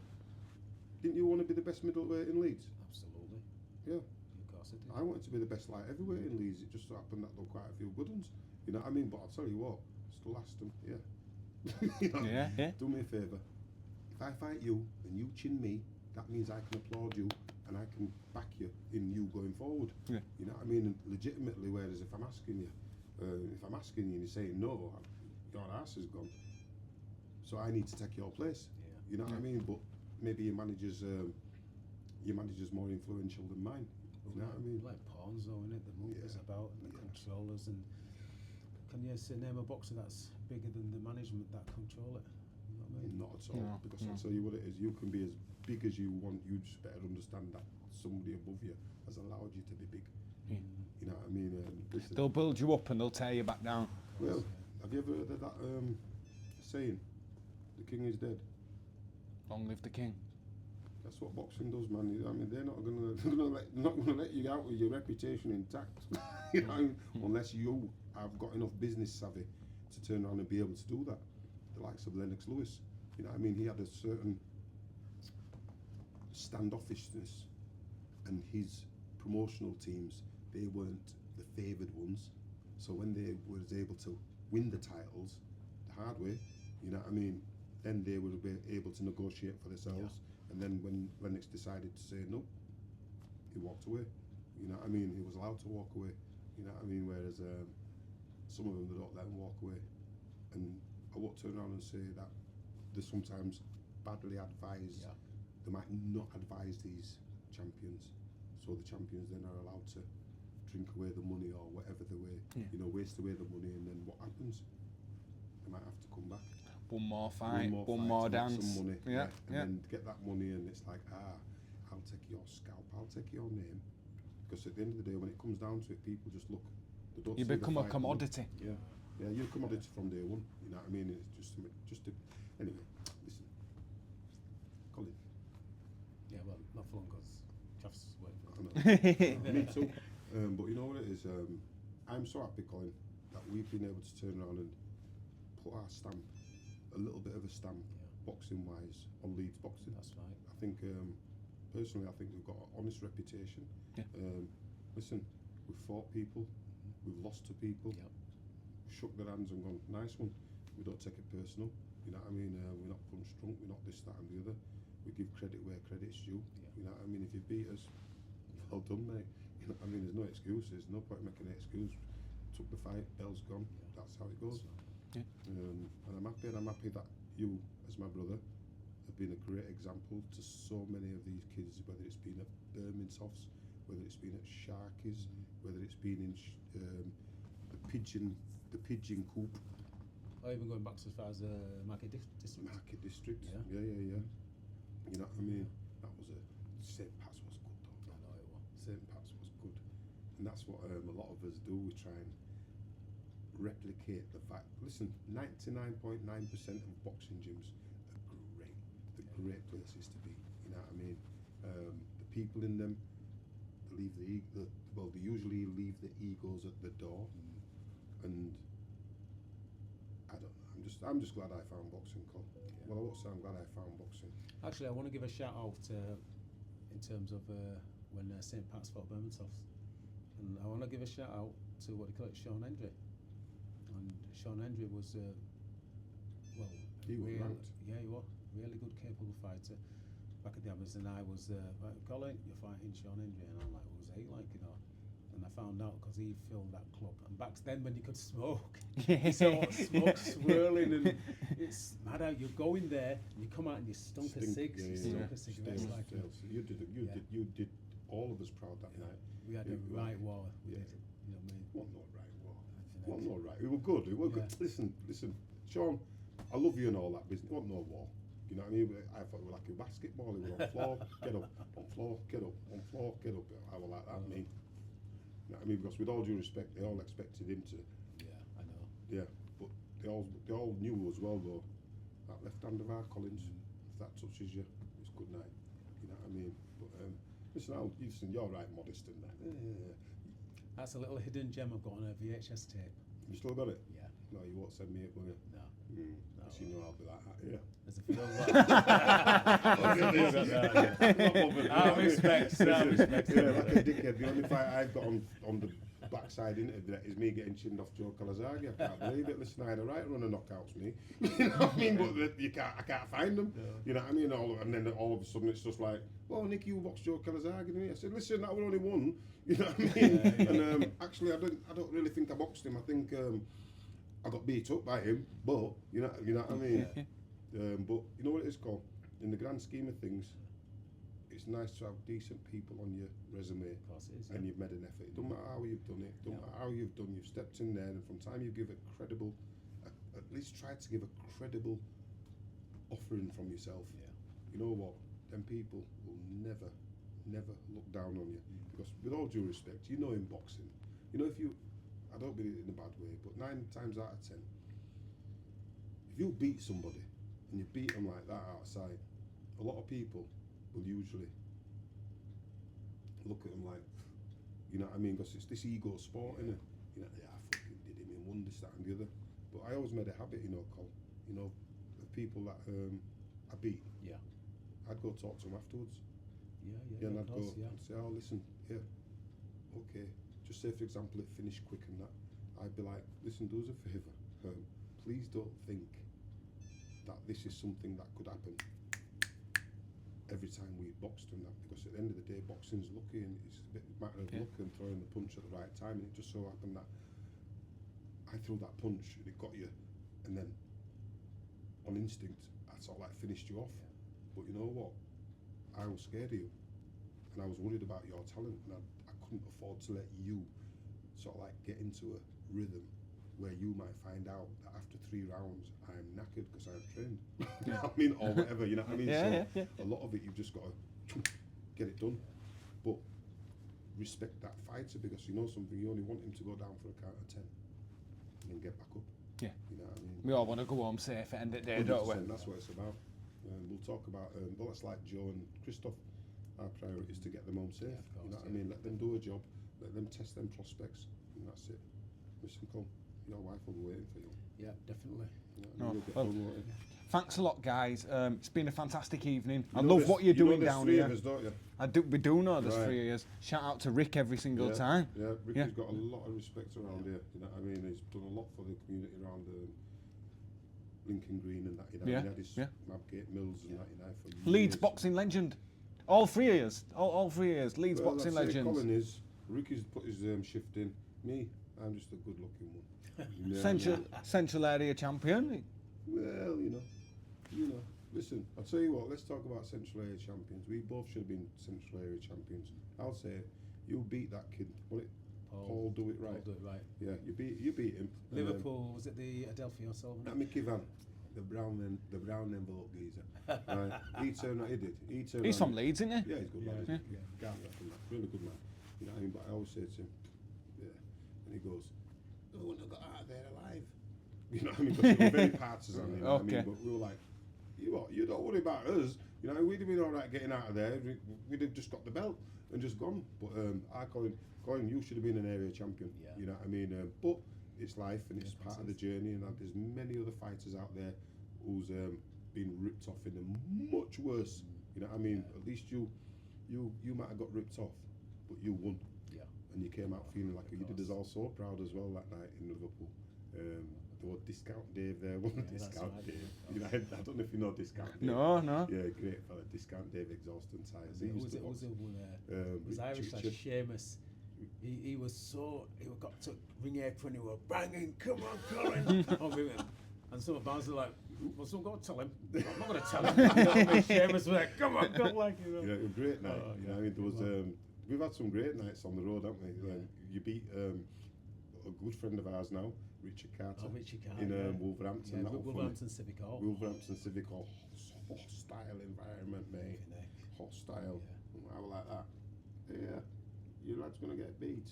Didn't you want to be the best middleweight in Leeds? Absolutely. Yeah. Of course I did. I wanted to be the best light heavyweight in Leeds. It just so happened that there were quite a few good ones. You know what I mean? But I'll tell you what, still asked them, You know, Yeah. do me a favour. If I fight you and you chin me, that means I can applaud you and I can back you in you going forward. Yeah. You know what I mean? And legitimately, whereas if I'm asking you and you're saying no, your ass is gone. So I need to take your place. You know what I mean? But maybe your manager's more influential than mine. You know what I mean? Like pawns, though, innit? The movies about and the controllers. And can you name a boxer that's bigger than the management that control it? You know what I mean? Not at all, No, because no. I'll tell you what it is. You can be as big as you want. You just better understand that somebody above you has allowed you to be big. You know what I mean? Listen, They'll build you up and they'll tear you back down. well, have you ever heard of that saying? The king is dead. Long live the king. That's what boxing does, man. I mean, they're not gonna let you out with your reputation intact. You know what I mean? Unless you have got enough business savvy to turn around and be able to do that. The likes of Lennox Lewis, you know what I mean? He had a certain standoffishness, and his promotional teams, they weren't the favoured ones. So when they was able to win the titles the hard way, you know what I mean, then they would be able to negotiate for themselves. And then when Lennox decided to say no, he walked away. You know what I mean? He was allowed to walk away. You know what I mean? Whereas some of them, they don't let him walk away. And I won't turn around and say that they're sometimes badly advised. They might not advise these champions. So the champions then are allowed to drink away the money or whatever the way, you know, waste away the money, and then what happens? I might have to come back. One more fight, one fight more to make dance. some money, Yeah, and then get that money, and it's like, I'll take your scalp, I'll take your name, because at the end of the day, when it comes down to it, people just look. They don't You see the become a fight, commodity. Yeah, you're a commodity from day one. You know what I mean? It's just to, anyway. Listen, Colin. Yeah, well, not for long because Jeff's waiting for I us. know. Me too. But you know what it is? I'm so happy, Colin, that we've been able to turn around and put our stamp, a little bit of a stamp, boxing-wise, on Leeds boxing. That's right. I think, personally, I think we've got an honest reputation. Yeah. Listen, we've fought people, we've lost to people, Yep. shook their hands and gone, nice one. We don't take it personal. You know what I mean? We're not punch drunk, we're not this, that, and the other. We give credit where credit's due. Yeah. You know what I mean? If you beat us, well done, mate. You know what I mean? There's no excuses, no point making an excuse. Took the fight, bell's gone. Yeah. That's how it goes. Yeah. And I'm happy that you, as my brother, have been a great example to so many of these kids, whether it's been at Birmingham's, whether it's been at Sharkies, whether it's been in the pigeon coop. Or even going back as far as Market District. Market District. Yeah. Yeah. You know what I mean? That was St. Pat's was good though. I know it was. St. Pat's was good. And that's what a lot of us do. We try and replicate the fact. Listen, 99.9% of boxing gyms are great. They're great places to be. You know what I mean? The people in them, they usually leave the egos at the door. And I don't know. I'm just glad I found boxing, Col. Yeah. Well, I won't say I'm glad I found boxing. Actually, I want to give a shout out in terms of when St. Pat's fought Birmingham's. And I want to give a shout out to what they call it, Sean Hendry. And Sean Hendry was, He was ranked. Yeah, he was. Really good, capable fighter. Back at the Abbas, and I was, Colin, you're fighting Sean Hendry. And I'm like, who's he like, you know? And I found out because he filmed that club. And back then when you could smoke, you saw smoke swirling, and it's mad how you go in there and you come out and you stunk of cigs, you stunk of cigarettes. Still, Like, still. So you did all of us proud that yeah. night. We had a right war. We Yeah. did, you know what I mean? What not right war? I What think not right? We were good. We were good. Yeah. Listen, Sean. I love you and all that business. What no war? You know what I mean? I thought we were like a basketball. We were on the floor, get up, on floor, get up, on floor, get up. I was like that. Me. You know what I mean? Because with all due respect, they all expected him to. Yeah, I know. Yeah, but they all knew as well though. That left hand of our Collins, if that touches you, it's good night. You know what I mean? But listen, you're right, modest and that. That's a little hidden gem I've got on a VHS tape. You still got it? Yeah. No, you won't send me it, will you? No. No. So you know I'll be like that. Yeah. There's a few of that. Respect. Yeah, like a dickhead. The only fight I've got on the backside internet is me getting chinned off Joe Calazaghi. I can't believe it. Listen, I had a right run of knockouts, me. You know what I mean? But I can't find them. Yeah. You know what I mean? And then all of a sudden it's just like, well, Nick, you boxed Joe Calazaghi, didn't you? I said, listen, that was only one. You know what I mean? And actually, I don't really think I boxed him. I think I got beat up by him. But you know what I mean? But you know what it is called? In the grand scheme of things, it's nice to have decent people on your resume. Of course it is. And you've made an effort. It doesn't matter how you've done it. It doesn't matter how you've done. You've stepped in there, and from time you give a credible, at least try to give a credible offering from yourself. Yeah. You know what? Them people will never look down on you. Because with all due respect, you know in boxing, you know I don't mean it in a bad way, but 9 times out of 10, if you beat somebody and you beat them like that outside, a lot of people will usually look at them like, you know what I mean? Because it's this ego sport, innit? You know, yeah, I fucking did him in one, this, that, and the other. But I always made a habit, you know, Col, you know, of people that I beat. Yeah. I'd go talk to them afterwards. Yeah, And of I'd course, go and say, oh, listen, yeah, okay. Just say, for example, it finished quick and that. I'd be like, listen, do us a favour. Please don't think that this is something that could happen every time we boxed and that, because at the end of the day, boxing's lucky and it's a bit matter of luck and throwing the punch at the right time. And it just so happened that I threw that punch and it got you, and then on instinct, I sort of like finished you off. But you know what? I was scared of you, and I was worried about your talent, and I couldn't afford to let you sort of like get into a rhythm where you might find out that after 3 rounds I'm knackered because I've trained. You know what I mean? Or whatever, you know what I mean? So a lot of it you've just got to get it done. But respect that fighter, because you know something, you only want him to go down for a count of 10 and then get back up. Yeah. You know what I mean? We all want to go home safe at the end of the day, don't we? 100%, that's what it's about. We'll talk about, well, that's like Joe and Christoph. Our priority is to get them home safe. Yeah, of course, you know what I mean? Let them do a job, let them test them prospects, and that's it. Listen, Cole, your wife will be waiting for you. Yeah, definitely. You know, No, you'll get well, done, won't you? Thanks a lot, guys. It's been a fantastic evening. I You know love there's- what you're you know doing there's down 3 here. of us, don't you? We do know there's Right. 3 years. Shout out to Rick every single Yeah, time. Yeah, Ricky's Yeah. got a lot of respect around here. You know what I mean? He's done a lot for the community around Lincoln Green and that. You know, Yeah, he had his yeah. Mabgate Mills and that. You know, for Leeds years. boxing legend. All 3 years. All 3 years. Leeds Well, boxing that's it. legends. Colin is. Ricky's put his shift in. Me, I'm just a good-looking one. You know, Central area champion. Well, you know. Listen, I'll tell you what. Let's talk about Central Area champions. We both should have been Central Area champions. I'll say you beat that kid. What it? Paul, do it right. Paul, do it right. Yeah, you beat him. And, Liverpool, was it the Adelphi or so? That Mickey Van, the brown envelope geezer. Right. He turned out, he did. He turned He's out- from Leeds, isn't he? Yeah, he's a good man. Yeah. Yeah. Can't get from that. Really good man. You know what I mean? But I always say to him, yeah. And he goes, "No one got out of there alive." You know what I mean? Because we were very partisan. You know what I mean? Okay. But we were like, you don't worry about us. You know, we'd have been all right getting out of there. We'd have just got the belt and just gone. But Colin, you should have been an area champion. Yeah. You know what I mean? But it's life and it's part of the journey. And there's many other fighters out there who's been ripped off in a much worse. You know what I mean? At least you might have got ripped off, but you won. Yeah. And you came out feeling like you did us all so proud as well that night in Liverpool. There was Discount Dave there, wasn't Yeah, that's Discount right, Dave? yeah. You know, I don't know if you know Discount Dave. No. Yeah, great fella. Discount Dave Exhaust and Tyres. He used to box. Was Irish like Seamus. He got to ring apron, he was banging, come on, Colin. And some of the bouncers were like, well, someone got to tell him. I'm not going to tell him. You know what I mean? Seamus was like, come on, come like, you know. Yeah, it was a great night. Oh, You know, I mean, there was we've had some great nights on the road, haven't we? You beat a good friend of ours now, Richard Carter. Oh, Richard Carter, in yeah. Wolverhampton. Yeah, that was funny. Wolverhampton Civic Hall. Wolverhampton Civic Hall. Hostile environment, mate. Hostile. I was like that. Yeah, your lad's gonna get beat.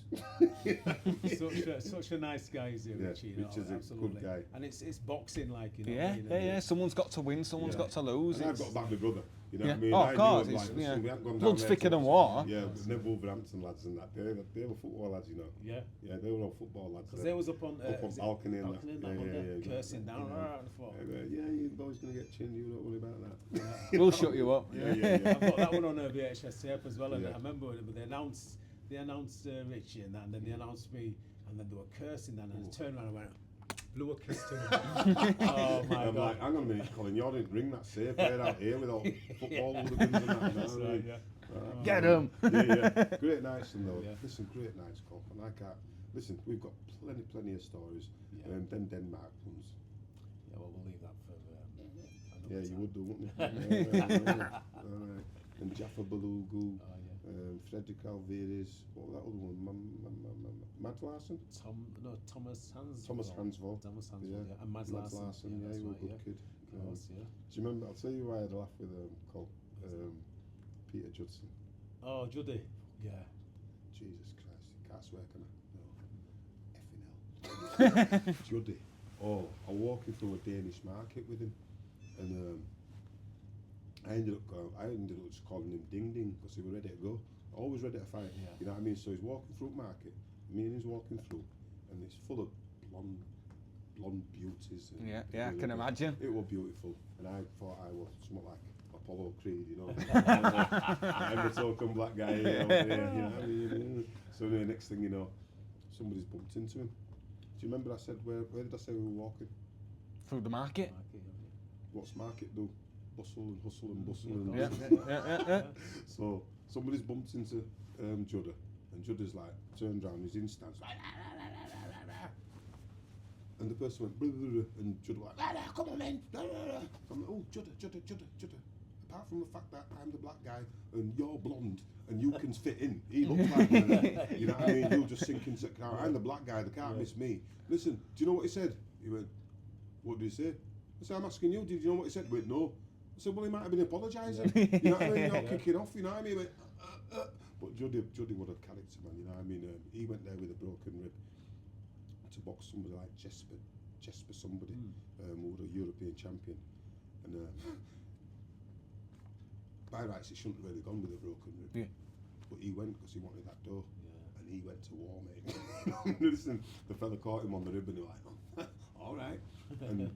such a nice guy, is he, Yeah, Richie? You know, Richard's a good absolutely. guy. And it's boxing, like, you know. Yeah, what I mean? yeah. Someone's got to win, someone's Yeah. got to lose. And I've got back my brother. You know Yeah. what I mean? Oh, I of knew course, him, it's- like, yeah. listen, we haven't gone Blood's down thicker there than to- water. Yeah, they're Wolverhampton lads and that. They were football lads, you know. Yeah. Yeah, they were all football lads. Because they was up on Up on is it balcony and that. balcony Yeah, that one yeah, there, yeah, cursing yeah. down Yeah. on the floor. Yeah, you boys gonna get chinned. You don't worry about that. We'll shut you up. Yeah. I've got that one on a VHS tape as well, and Yeah. I remember when they announced Richie and that, and then they announced me, and then they were cursing, and I turned around and went, blew a kiss to him. Oh my I'm God. like, hang on a minute, Colin, you didn't ring that safe right out here with all football hooligans and that. That's you know what I right, mean? yeah. Get 'em. Yeah. Great nights, and though. Yeah. Listen, great nights, Colin. And I can't. Listen, we've got plenty of stories. Yeah. Then Denmark comes. Yeah, well, we'll leave that for another Yeah, you time. would do, wouldn't you? Alright. And Jaffa Belugu, Oh, yeah. Frederick Alvarez, what was that other one? Matt Larson? Thomas Hansvold. Thomas Hansvold. Thomas Hansvold, Yeah. yeah. And Mads Larsen. Yeah, that's he was a right, good yeah. kid. Of course, yeah. Do you remember? I'll tell you why I had a laugh with Cole. Peter Judson. Oh, Juddy. Yeah. Jesus Christ, can't swear, can I? No. Effing hell. Juddy. Oh, I'm walking through a Danish market with him, and I ended up just calling him Ding Ding because he was ready to go. Always ready to fight. Yeah. You know what I mean? So he's walking through market. Me and he's walking through, and it's full of blonde beauties. And Yeah, I can imagine. It was beautiful, and I thought I was somewhat like Apollo Creed, you know. I'm the token black guy here, you know what I mean? So the next thing you know, somebody's bumped into him. Do you remember I said, where did I say we were walking? Through the market. What's market do? Bustle and hustle and bustle Yeah, and Yeah. So somebody's bumped into Judder, and Judder's like turned around, he's in stance, and the person went, and Judder like, come on in, I'm like, oh, Judder. apart from the fact that I'm the black guy and you're blonde and you can fit in, he looks like me. You know what I mean? You'll just sink into the car. I'm the black guy, they can't miss me. Listen, do you know what he said? He went, what did he say? I said, I'm asking you, did you know what he said? He went, no. I said, well, he might have been apologising. You know what I mean? You're kicking off, you know what I mean? He went, But Juddy would have character, man, you know what I mean? He went there with a broken rib to box somebody like Jesper somebody, who was a European champion. And by rights, he shouldn't have really gone with a broken rib. Yeah. But he went because he wanted that dough. Yeah. And he went to war, mate. Listen, the fella caught him on the rib and he was like, all right. And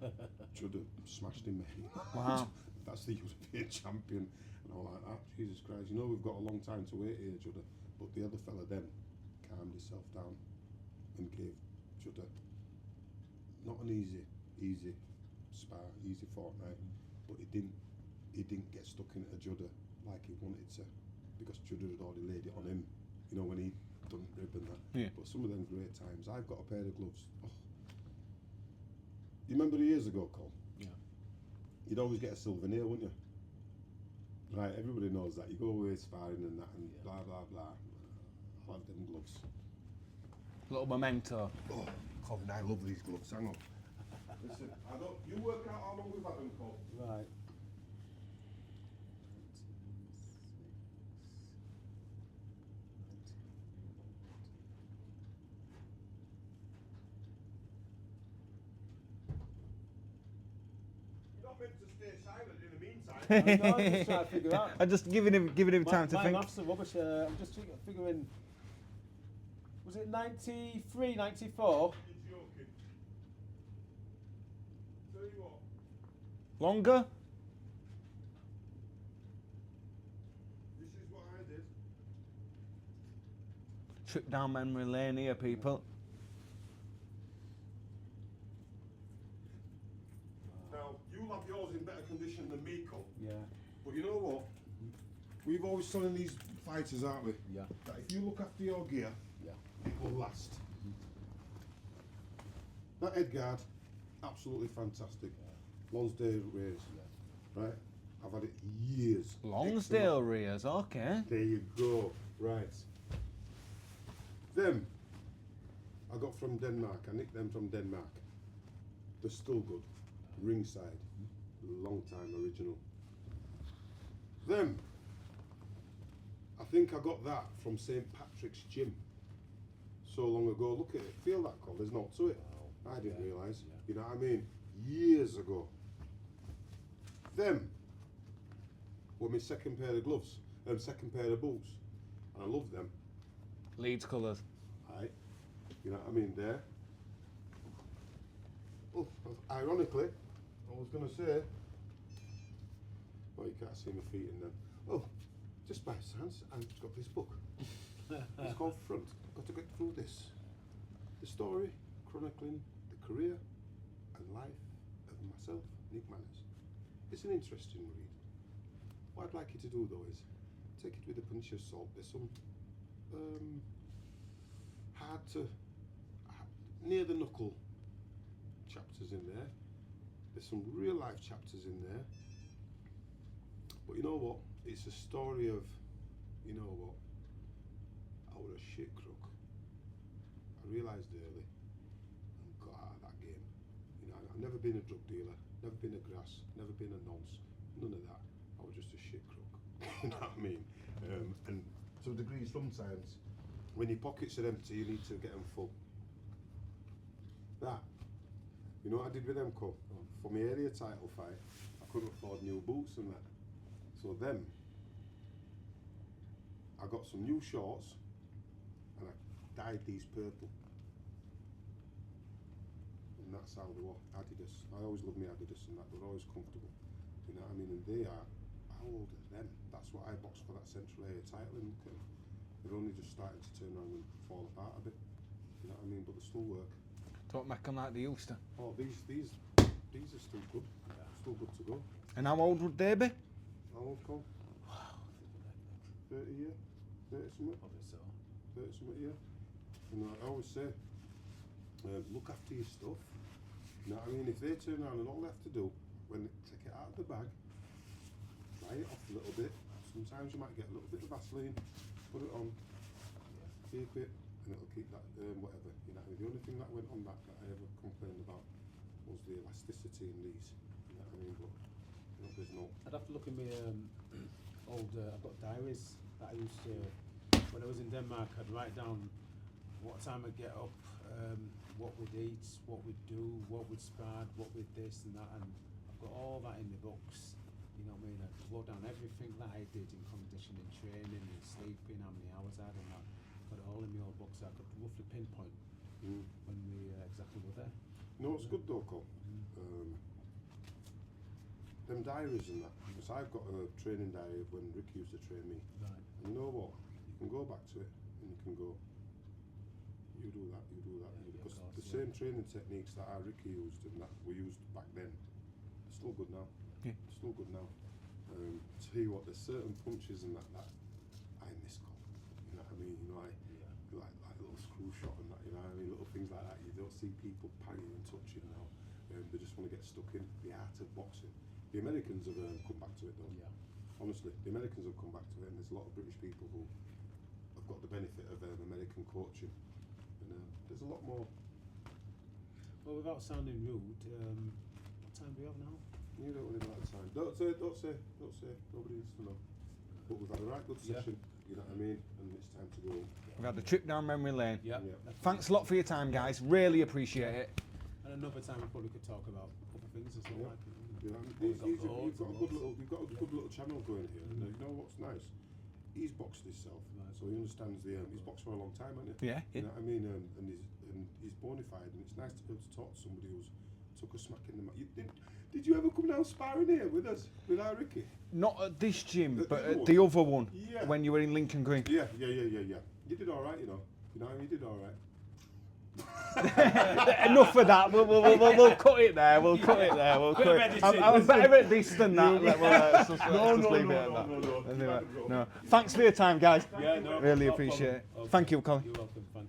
Juddy smashed him, mate. Wow. That's the European champion. And all like that. Jesus Christ. You know, we've got a long time to wait here, Juddy. But the other fella then calmed himself down and gave Juddy not an easy spar, easy fortnight, but he didn't get stuck into Juddy like he wanted to, because Juddy had already laid it on him, you know, when he done rib and that. Yeah. But some of them great times. I've got a pair of gloves. Oh. You remember the years ago, Cole? Yeah. You'd always get a silver nail, wouldn't you? Right, everybody knows that. You go away sparring and that and blah blah blah. I'll have them gloves. Little memento. Oh, Colin, I love these gloves. Hang on. Listen, you work out how long we've had them, Cole. Right. You're not meant to stay silent in the meantime. I'm just trying to figure out. I'm just giving him time to my think. maths are rubbish. I'm just figuring. Was it 93, 94? You're joking. Tell you what. Longer? This is what I did. Trip down memory lane here, people. Now, you'll have yours in better condition than me, Cole. Yeah. But you know what? We've always telling these fighters, aren't we? Yeah. That if you look after your gear, Yeah. it will last. That head guard, absolutely fantastic. Lonsdale Rays, right? I've had it years. Longsdale rears, okay. There you go. Right. Them, I got from Denmark. I nicked them from Denmark. They're still good. Ringside. Long time original. Them, I think I got that from St. Patrick's Gym so long ago. Look at it. Feel that, Cole? There's not to it. I didn't realise. You know what I mean? Years ago. Them were my second pair of gloves, second pair of boots, and I love them. Leeds colours. Aye, you know what I mean there. Oh, ironically, I was going to say, well, you can't see my feet in them. Oh, just by chance, I've got this book. It's called Front. I've got to get through this. The story chronicling the career and life of myself, Nick Manners. It's an interesting read. What I'd like you to do though is take it with a pinch of salt. There's some near the knuckle chapters in there. There's some real life chapters in there. But you know what? It's a story of, you know what? I was a shit crook. I realised early and got out of that game. You know, I've never been a drug dealer, never been a grass, never been a nonce, none of that. I was just a shit crook. You know what I mean? And to a degree, sometimes when your pockets are empty, you need to get them full. That, you know what I did with them, Cole? For my area title fight, I couldn't afford new boots and that. So then, I got some new shorts and I dyed these purple. And that's how they were, Adidas. I always loved my Adidas and that, they're always comfortable. You know what I mean? And they are, how old are them? That's what I boxed for that Central Area title in. They're only just starting to turn around and fall apart a bit. You know what I mean? But they still work. Don't make them like they used to. Oh, these are still good. Still good to go. And how old would they be? How old, Cole? 30 year? 30 something? Probably so. 30 something year? And I always say, look after your stuff. You know what I mean? If they turn around and all they have to do, when they take it out of the bag, try dry it off a little bit. Sometimes you might get a little bit of Vaseline, put it on, keep it, and it'll keep that whatever. You know, the only thing that went on that I ever complained about was the elasticity in these. You know what I mean? But you know, there's no. I'd have to look in my old. I've got diaries that I used to. When I was in Denmark, I'd write down what time I'd get up, what we'd eat, what we'd do, what we'd spar, what we'd this and that, and I've got all that in the books. You know what I mean? I wrote down everything that I did in conditioning, training, and sleeping, how many hours I had, and that. Got it all in my old books. So I could roughly pinpoint when we exactly were there. No, it's good though, Cole. Them diaries and that, because I've got a training diary of when Ricky used to train me. Right. And you know what? You can go back to it and you can go, you do that, you do that. Yeah, Because of course, the same training techniques that our Ricky used and that were used back then, are still good now. Yeah. Still good now. Tell you what, there's certain punches and that I miss, Cole. You know what I mean? You know, like little screw shot and that, you know what I mean? Little things like that. You don't see people parrying and touching now. They just want to get stuck in the art of boxing. The Americans have come back to it though. Yeah. Honestly, the Americans have come back to it, and there's a lot of British people who have got the benefit of American coaching. And there's a lot more. Well, without sounding rude, what time do we have now? You don't really like the time. Don't say. Nobody needs to know. But we've had a right good session. You know what I mean? And it's time to go. We've had the trip down memory lane. Yeah. Thanks a lot for your time, guys. Really appreciate it. And another time we probably could talk about other things as well. Yeah. Like, You know, We've you've got got a good little channel going here, and you know what's nice? He's boxed himself, Right. so he understands the. He's boxed for a long time, hasn't he? Yeah. You know what I mean? And he's bona fide, and it's nice to be able to talk to somebody who's took a smack in the mouth. Did you ever come down sparring here with us, with our Ricky? Not at this gym, The but other at one? the other one, Yeah. when you were in Lincoln Green. Yeah. You did all right, you know. You know, you did all right. Enough of that. We'll cut it there. We'll cut it there. We'll cut it. I'm better at this than that. Let's just leave it at that. No. Anyway, no. Thanks for your time, guys. Yeah, no, Really no appreciate problem. it. Thank you, Colin. You're welcome.